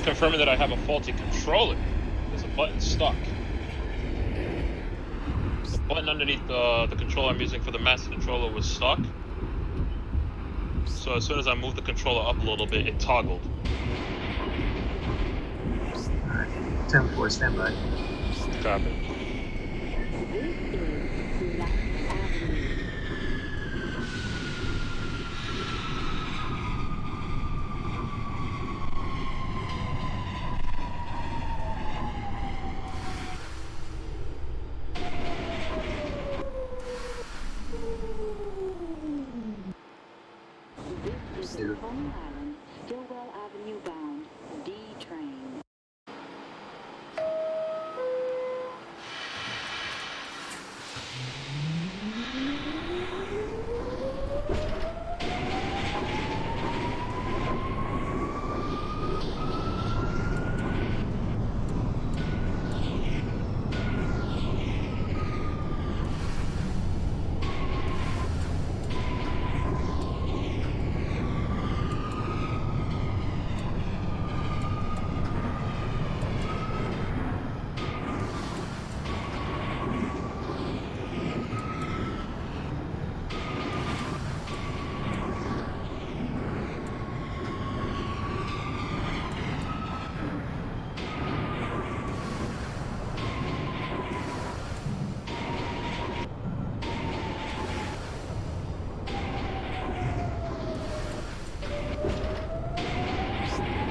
Confirming that I have a faulty controller. There's a button stuck. The button underneath the controller I'm using for the master controller was stuck. So as soon as I moved the controller up a little bit, it toggled. Alright, 10-4, stand by. Copy. Coney Island, Stillwell Avenue bound, D train.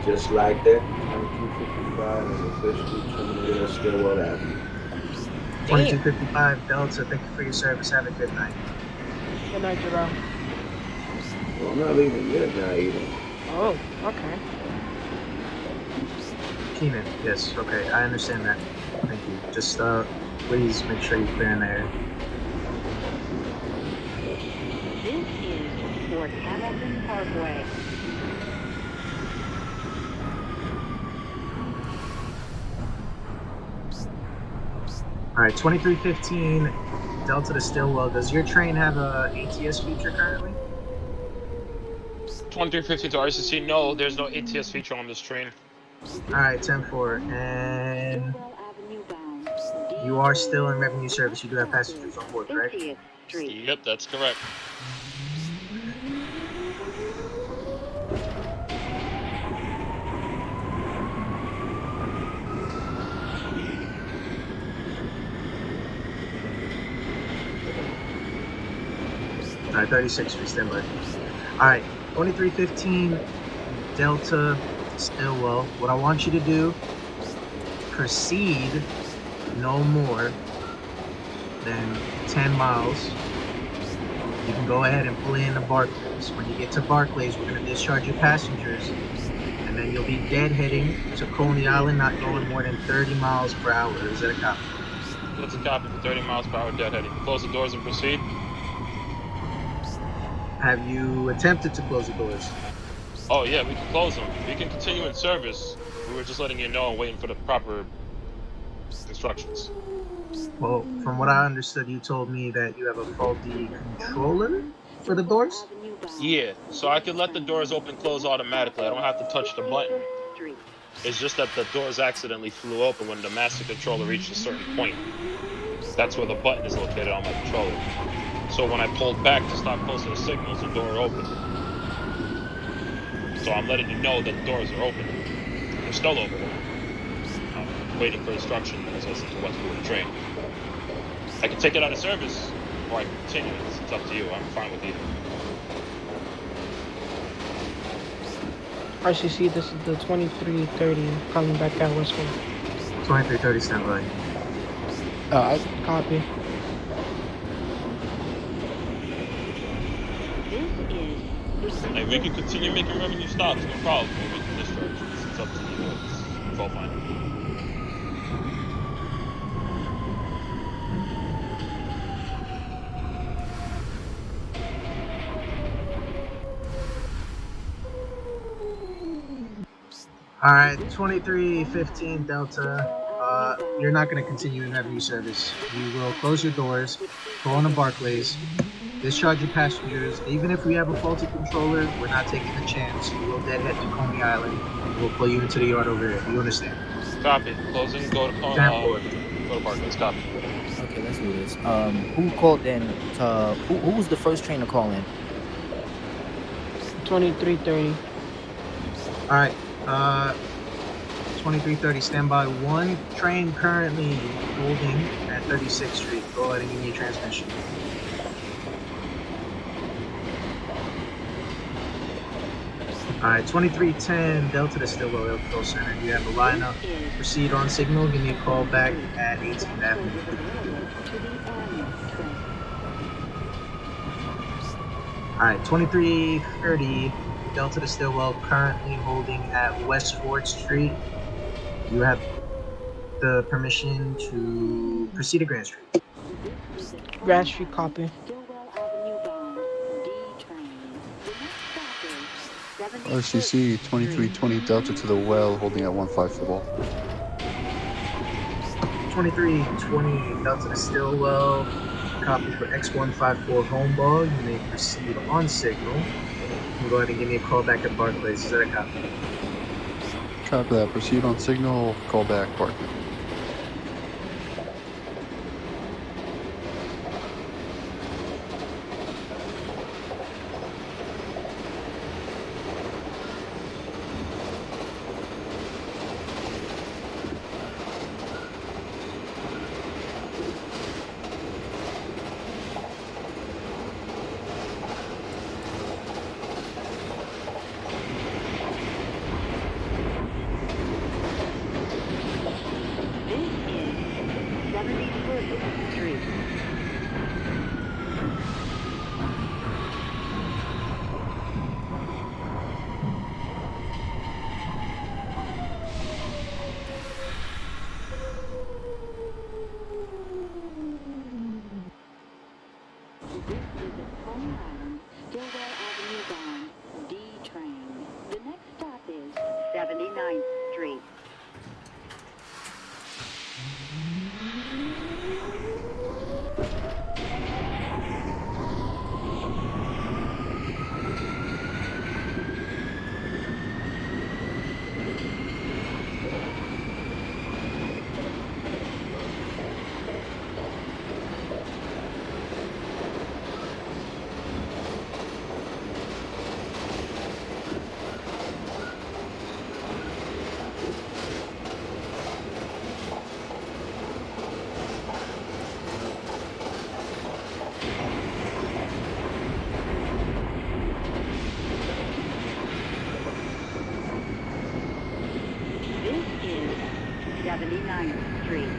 Just like that, 2255 is officially terminated at Stillwell Avenue. 2255 Delta, thank you for your service. Have a good night. Good night, Jerome. I'm not leaving yet now, Eden. Oh, okay. Keenan, yes, okay, I understand that. Thank you. Just, please make sure you clear in the air. This is Fort Hamilton Parkway. Alright, 2315 Delta to Stillwell. Does your train have a ATS feature currently? 2350 to RCC. No, there's no ATS feature on this train. Alright, 10-4. And you are still in revenue service. You do have passengers on board, correct? Yep, that's correct. Alright, 36 for standby. Alright, 2315 Delta Stillwell. What I want you to do, proceed no more than 10 miles. You can go ahead and pull in to Barclays. When you get to Barclays, we're going to discharge your passengers, and then you'll be deadheading to Coney Island, not going more than 30 miles per hour. Is that a copy? That's a copy for 30 miles per hour deadheading. Close the doors and proceed. Have you attempted to close the doors? Oh yeah, we can close them. We can continue in service. We were just letting you know and waiting for the proper instructions. Well, from what I understood, you told me that you have a faulty controller for the doors? Yeah, so I can let the doors open close automatically. I don't have to touch the button. It's just that the doors accidentally flew open when the master controller reached a certain point. That's where the button is located on my controller. So when I pulled back to stop close to the signals, the door opened. So I'm letting you know that the doors are open. They're still open. I'm waiting for instruction as to what to do with the train. I can take it out of service, or I can continue. It's up to you. I'm fine with either. RCC, this is the 2330 calling back at Westwood. 2330 standby. Copy. Hey, we can continue making revenue stops, no problem. Or we can discharge. It's up to you. It's all fine. Alright, 2315 Delta. You're not going to continue in revenue service. You will close your doors, go on to Barclays, discharge your passengers. Even if we have a faulty controller, we're not taking a chance. We will deadhead to Coney Island. We'll pull you into the yard over there. You understand? Copy. Closing. Go to Barclays. Copy. Okay, let's do this. Who called in to... Who was the first train to call in? 2330. Alright, 2330 standby. One train currently holding at 36th Street. Go ahead and give me a transmission. Alright, 2310 Delta to Stillwell Airfield Center. You have a lineup. Proceed on signal. Give me a call back at 18th Avenue. Alright, 2330 Delta to Stillwell, currently holding at West 4th Street. You have the permission to proceed to Grand Street. Grand Street, copy. RCC 2320 Delta to the well, holding at 15 football. 2320 Delta to Stillwell, copy for X154 home ball. You may proceed on signal. You can go ahead and give me a call back at Barclays. Is that a copy? Copy that. Proceed on signal. Call back. Barclays. 79th Street.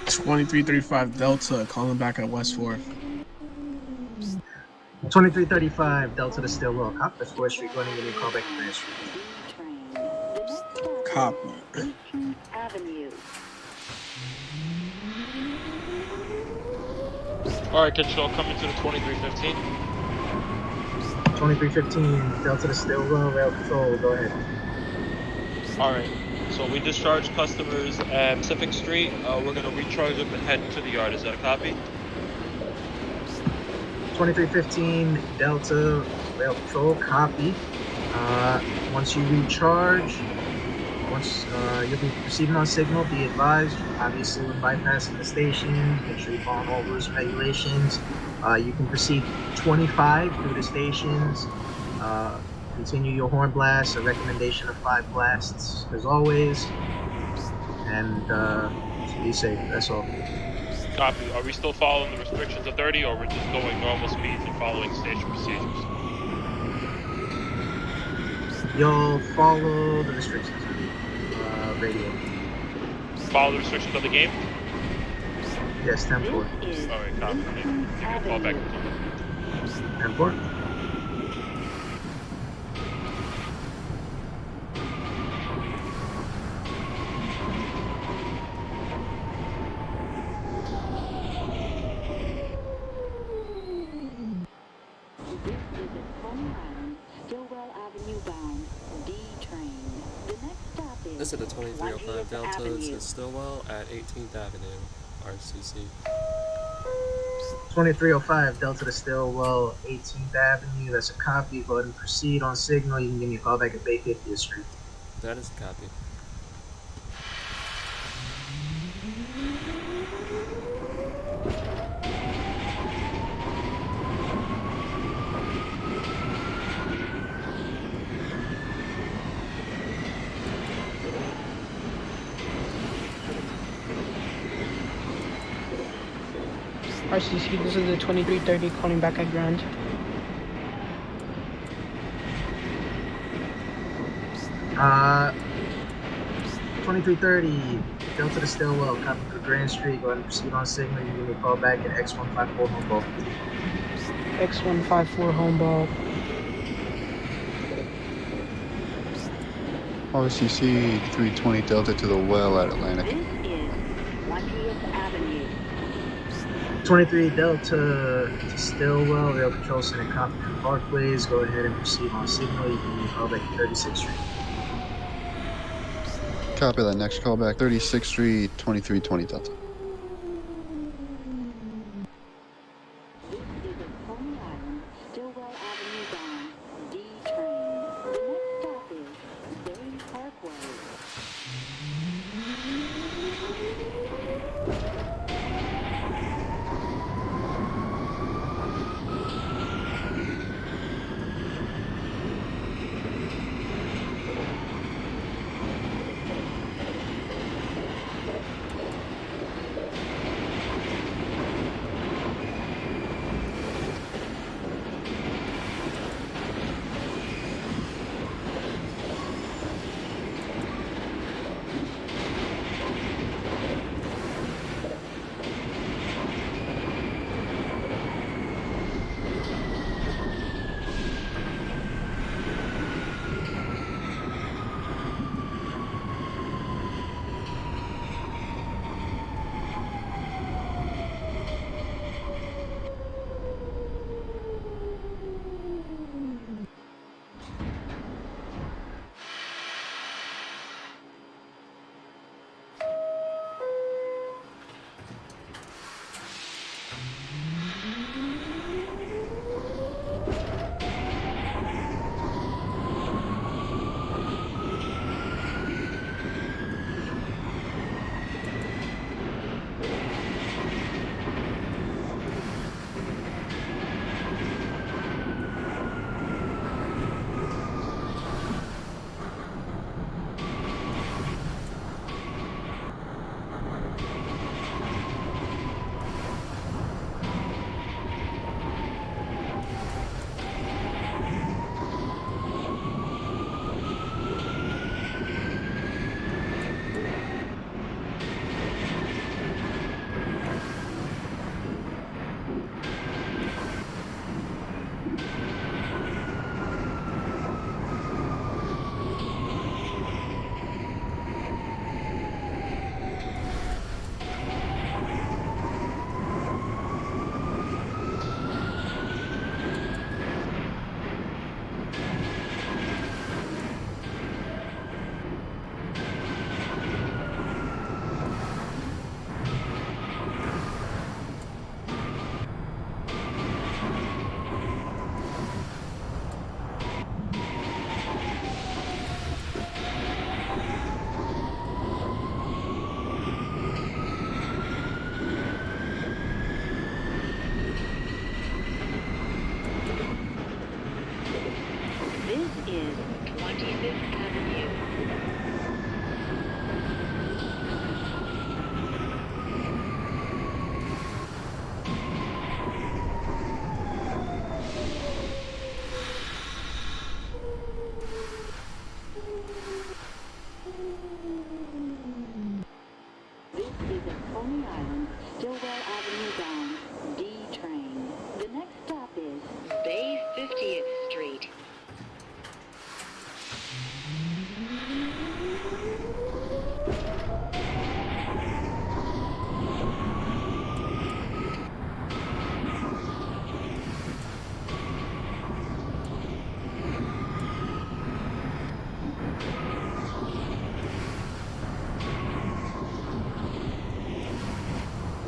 $2335 Delta calling back at West 4th. 2335 Delta to Stillwell. Cop, that's 4th Street. Go ahead and give me a call back to Grand Street. Copy. 18th Avenue. Alright, control, coming to the 2315. 2315 Delta to Stillwell. Rail control. Go ahead. Alright, so we discharged customers at Pacific Street. We're going to recharge them and head to the yard. Is that a copy? 2315 Delta Rail Patrol, copy. Once you recharge, you'll be proceeding on signal, be advised. Obviously, when bypassing the station, make sure you follow all rules and regulations. You can proceed 25 through the stations. Continue your horn blasts, a recommendation of 5 blasts, as always. And be safe, that's all. Copy. Are we still following the restrictions of 30, or we're just going normal speeds and following station procedures? You'll follow the restrictions of radio. Follow the restrictions of the game? Yes, 10-4. Alright, copy. Give me a call back. 10-4. This is the 2305 Delta to Stillwell at 18th Avenue, RCC. 2305 Delta to Stillwell, 18th Avenue. That's a copy. Go ahead and proceed on signal. You can give me a call back at Bay 50th Street. That is a copy. RCC, this is the 2330 calling back at Grand. Uh, 2330 Delta to Stillwell, copy for Grand Street. Go ahead and proceed on signal. You can give me a call back at X154 home ball. X154 home ball. RCC 320 Delta to the well at Atlantic. This is 20th Avenue. 23 Delta to Stillwell, Rail Control Center, copy for Parkways. Go ahead and proceed on signal. You can give me a call back at 36th Street. Copy that. Next callback, 36th Street, 2320 Delta. This is a Coney Island, Stillwell Avenue bound D train. The next stop is Berry Parkway. This is 25th Avenue. This is a Coney Island, Stillwell Avenue bound D train. The next stop is Bay 50th Street.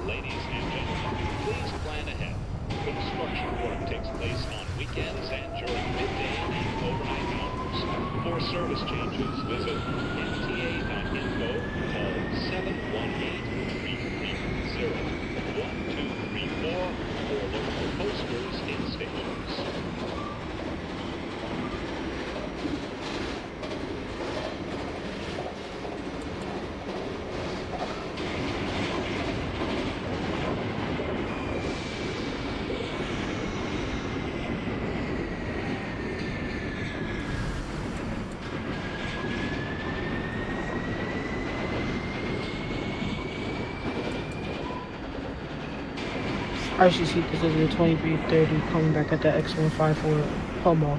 Ladies and gentlemen, please plan ahead. Construction work takes place on weekends and during midday and overnight hours. For service changes, visit mta.info, call 718-330-1234, or look for posters in stations. RCC, this is the 2330 coming back at the X154 Homo.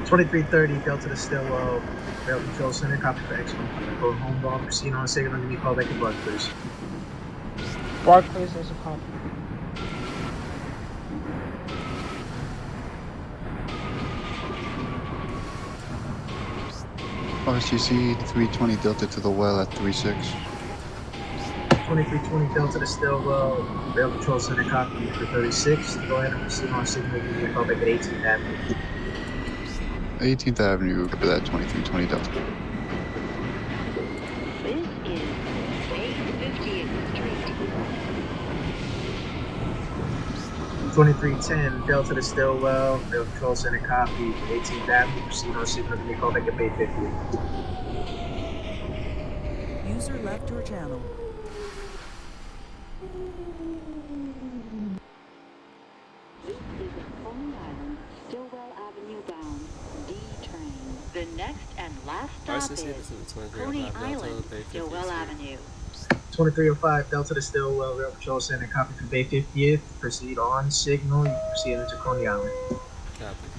2330 Delta to Stillwell, Rail Control Center, copy for X1 for home ball. Proceed on signal, give me a call back at Barclays. Barclays as a copy. RCC 320 Delta to the well at 36. 2320 Delta to Stillwell, Rail Control Center, copy for 36. Go ahead and proceed on signal, give me a call back at 18th Avenue. 18th Avenue, copy that 2320 Delta. This is Bay 50th Street. 2310 Delta to Stillwell, Rail Control Center, copy for 18th Avenue. Proceed on signal, give me a call back at Bay 50th. User left your channel. This is a Coney Island, Stillwell Avenue bound D train. The next and last stop RCC, this is is the 2305 Coney Delta, Island, Bay 50th Stillwell Street. Avenue. 2305 Delta to Stillwell, Rail Control Center, copy for Bay 50th. Proceed on signal, you proceed into Coney Island. Copy.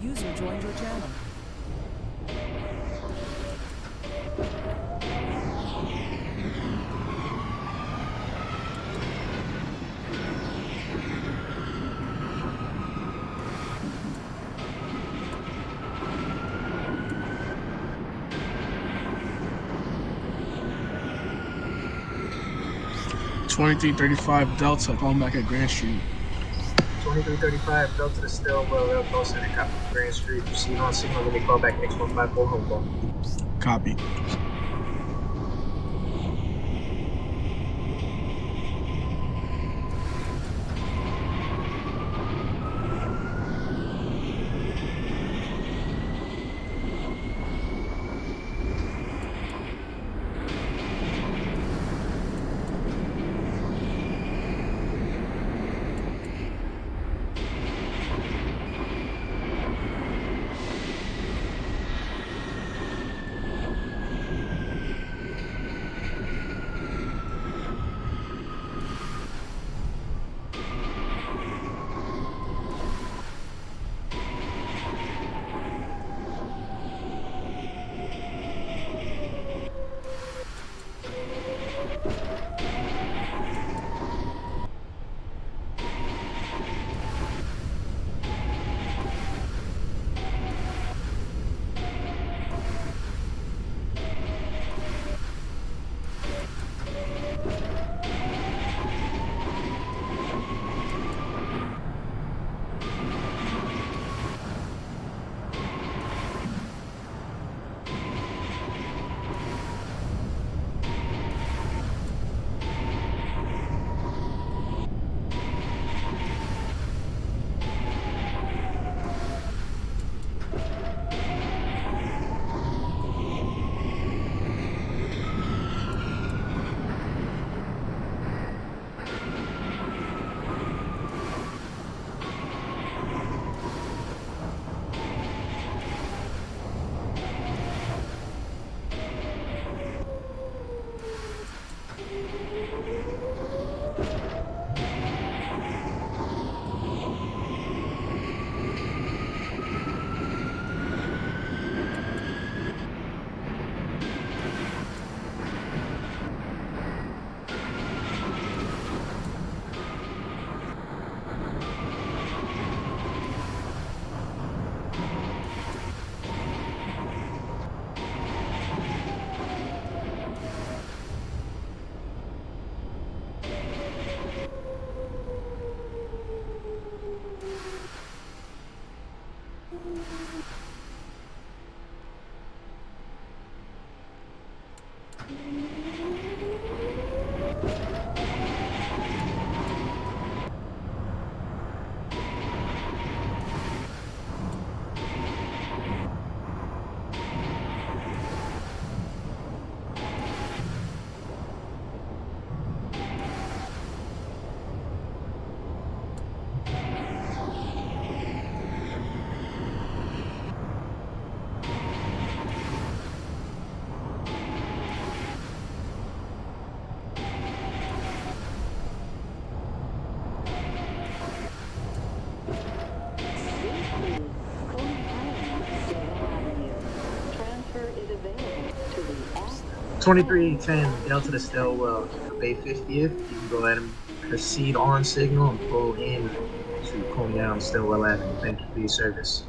User joined your channel. $23.35 Delta, calling back at Grand Street. 2335 Delta to Stillwell, Rail Control Center, copy for Grand Street. Proceed on signal, give me a call back at X154 home ball. Copy. 2310 Delta to Stillwell for Bay 50th. You can go ahead and proceed on signal and pull in to Coney Island, Stillwell Avenue. Thank you for your service.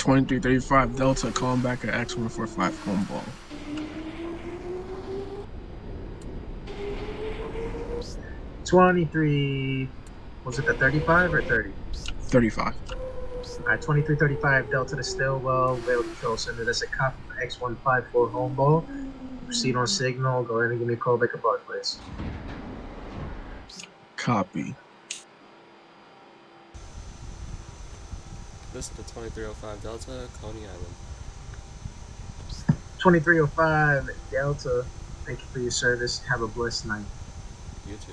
$23.35 Delta calling back at X145 home ball. 23, was it the 35 or 30? 35. Alright, 2335 Delta to Stillwell, Rail Control Center. That's a copy for X154 home ball. Proceed on signal. Go ahead and give me a call back at Barclays. Copy. This is the 2305 Delta, Coney Island. 2305 Delta, thank you for your service. Have a blessed night. You too.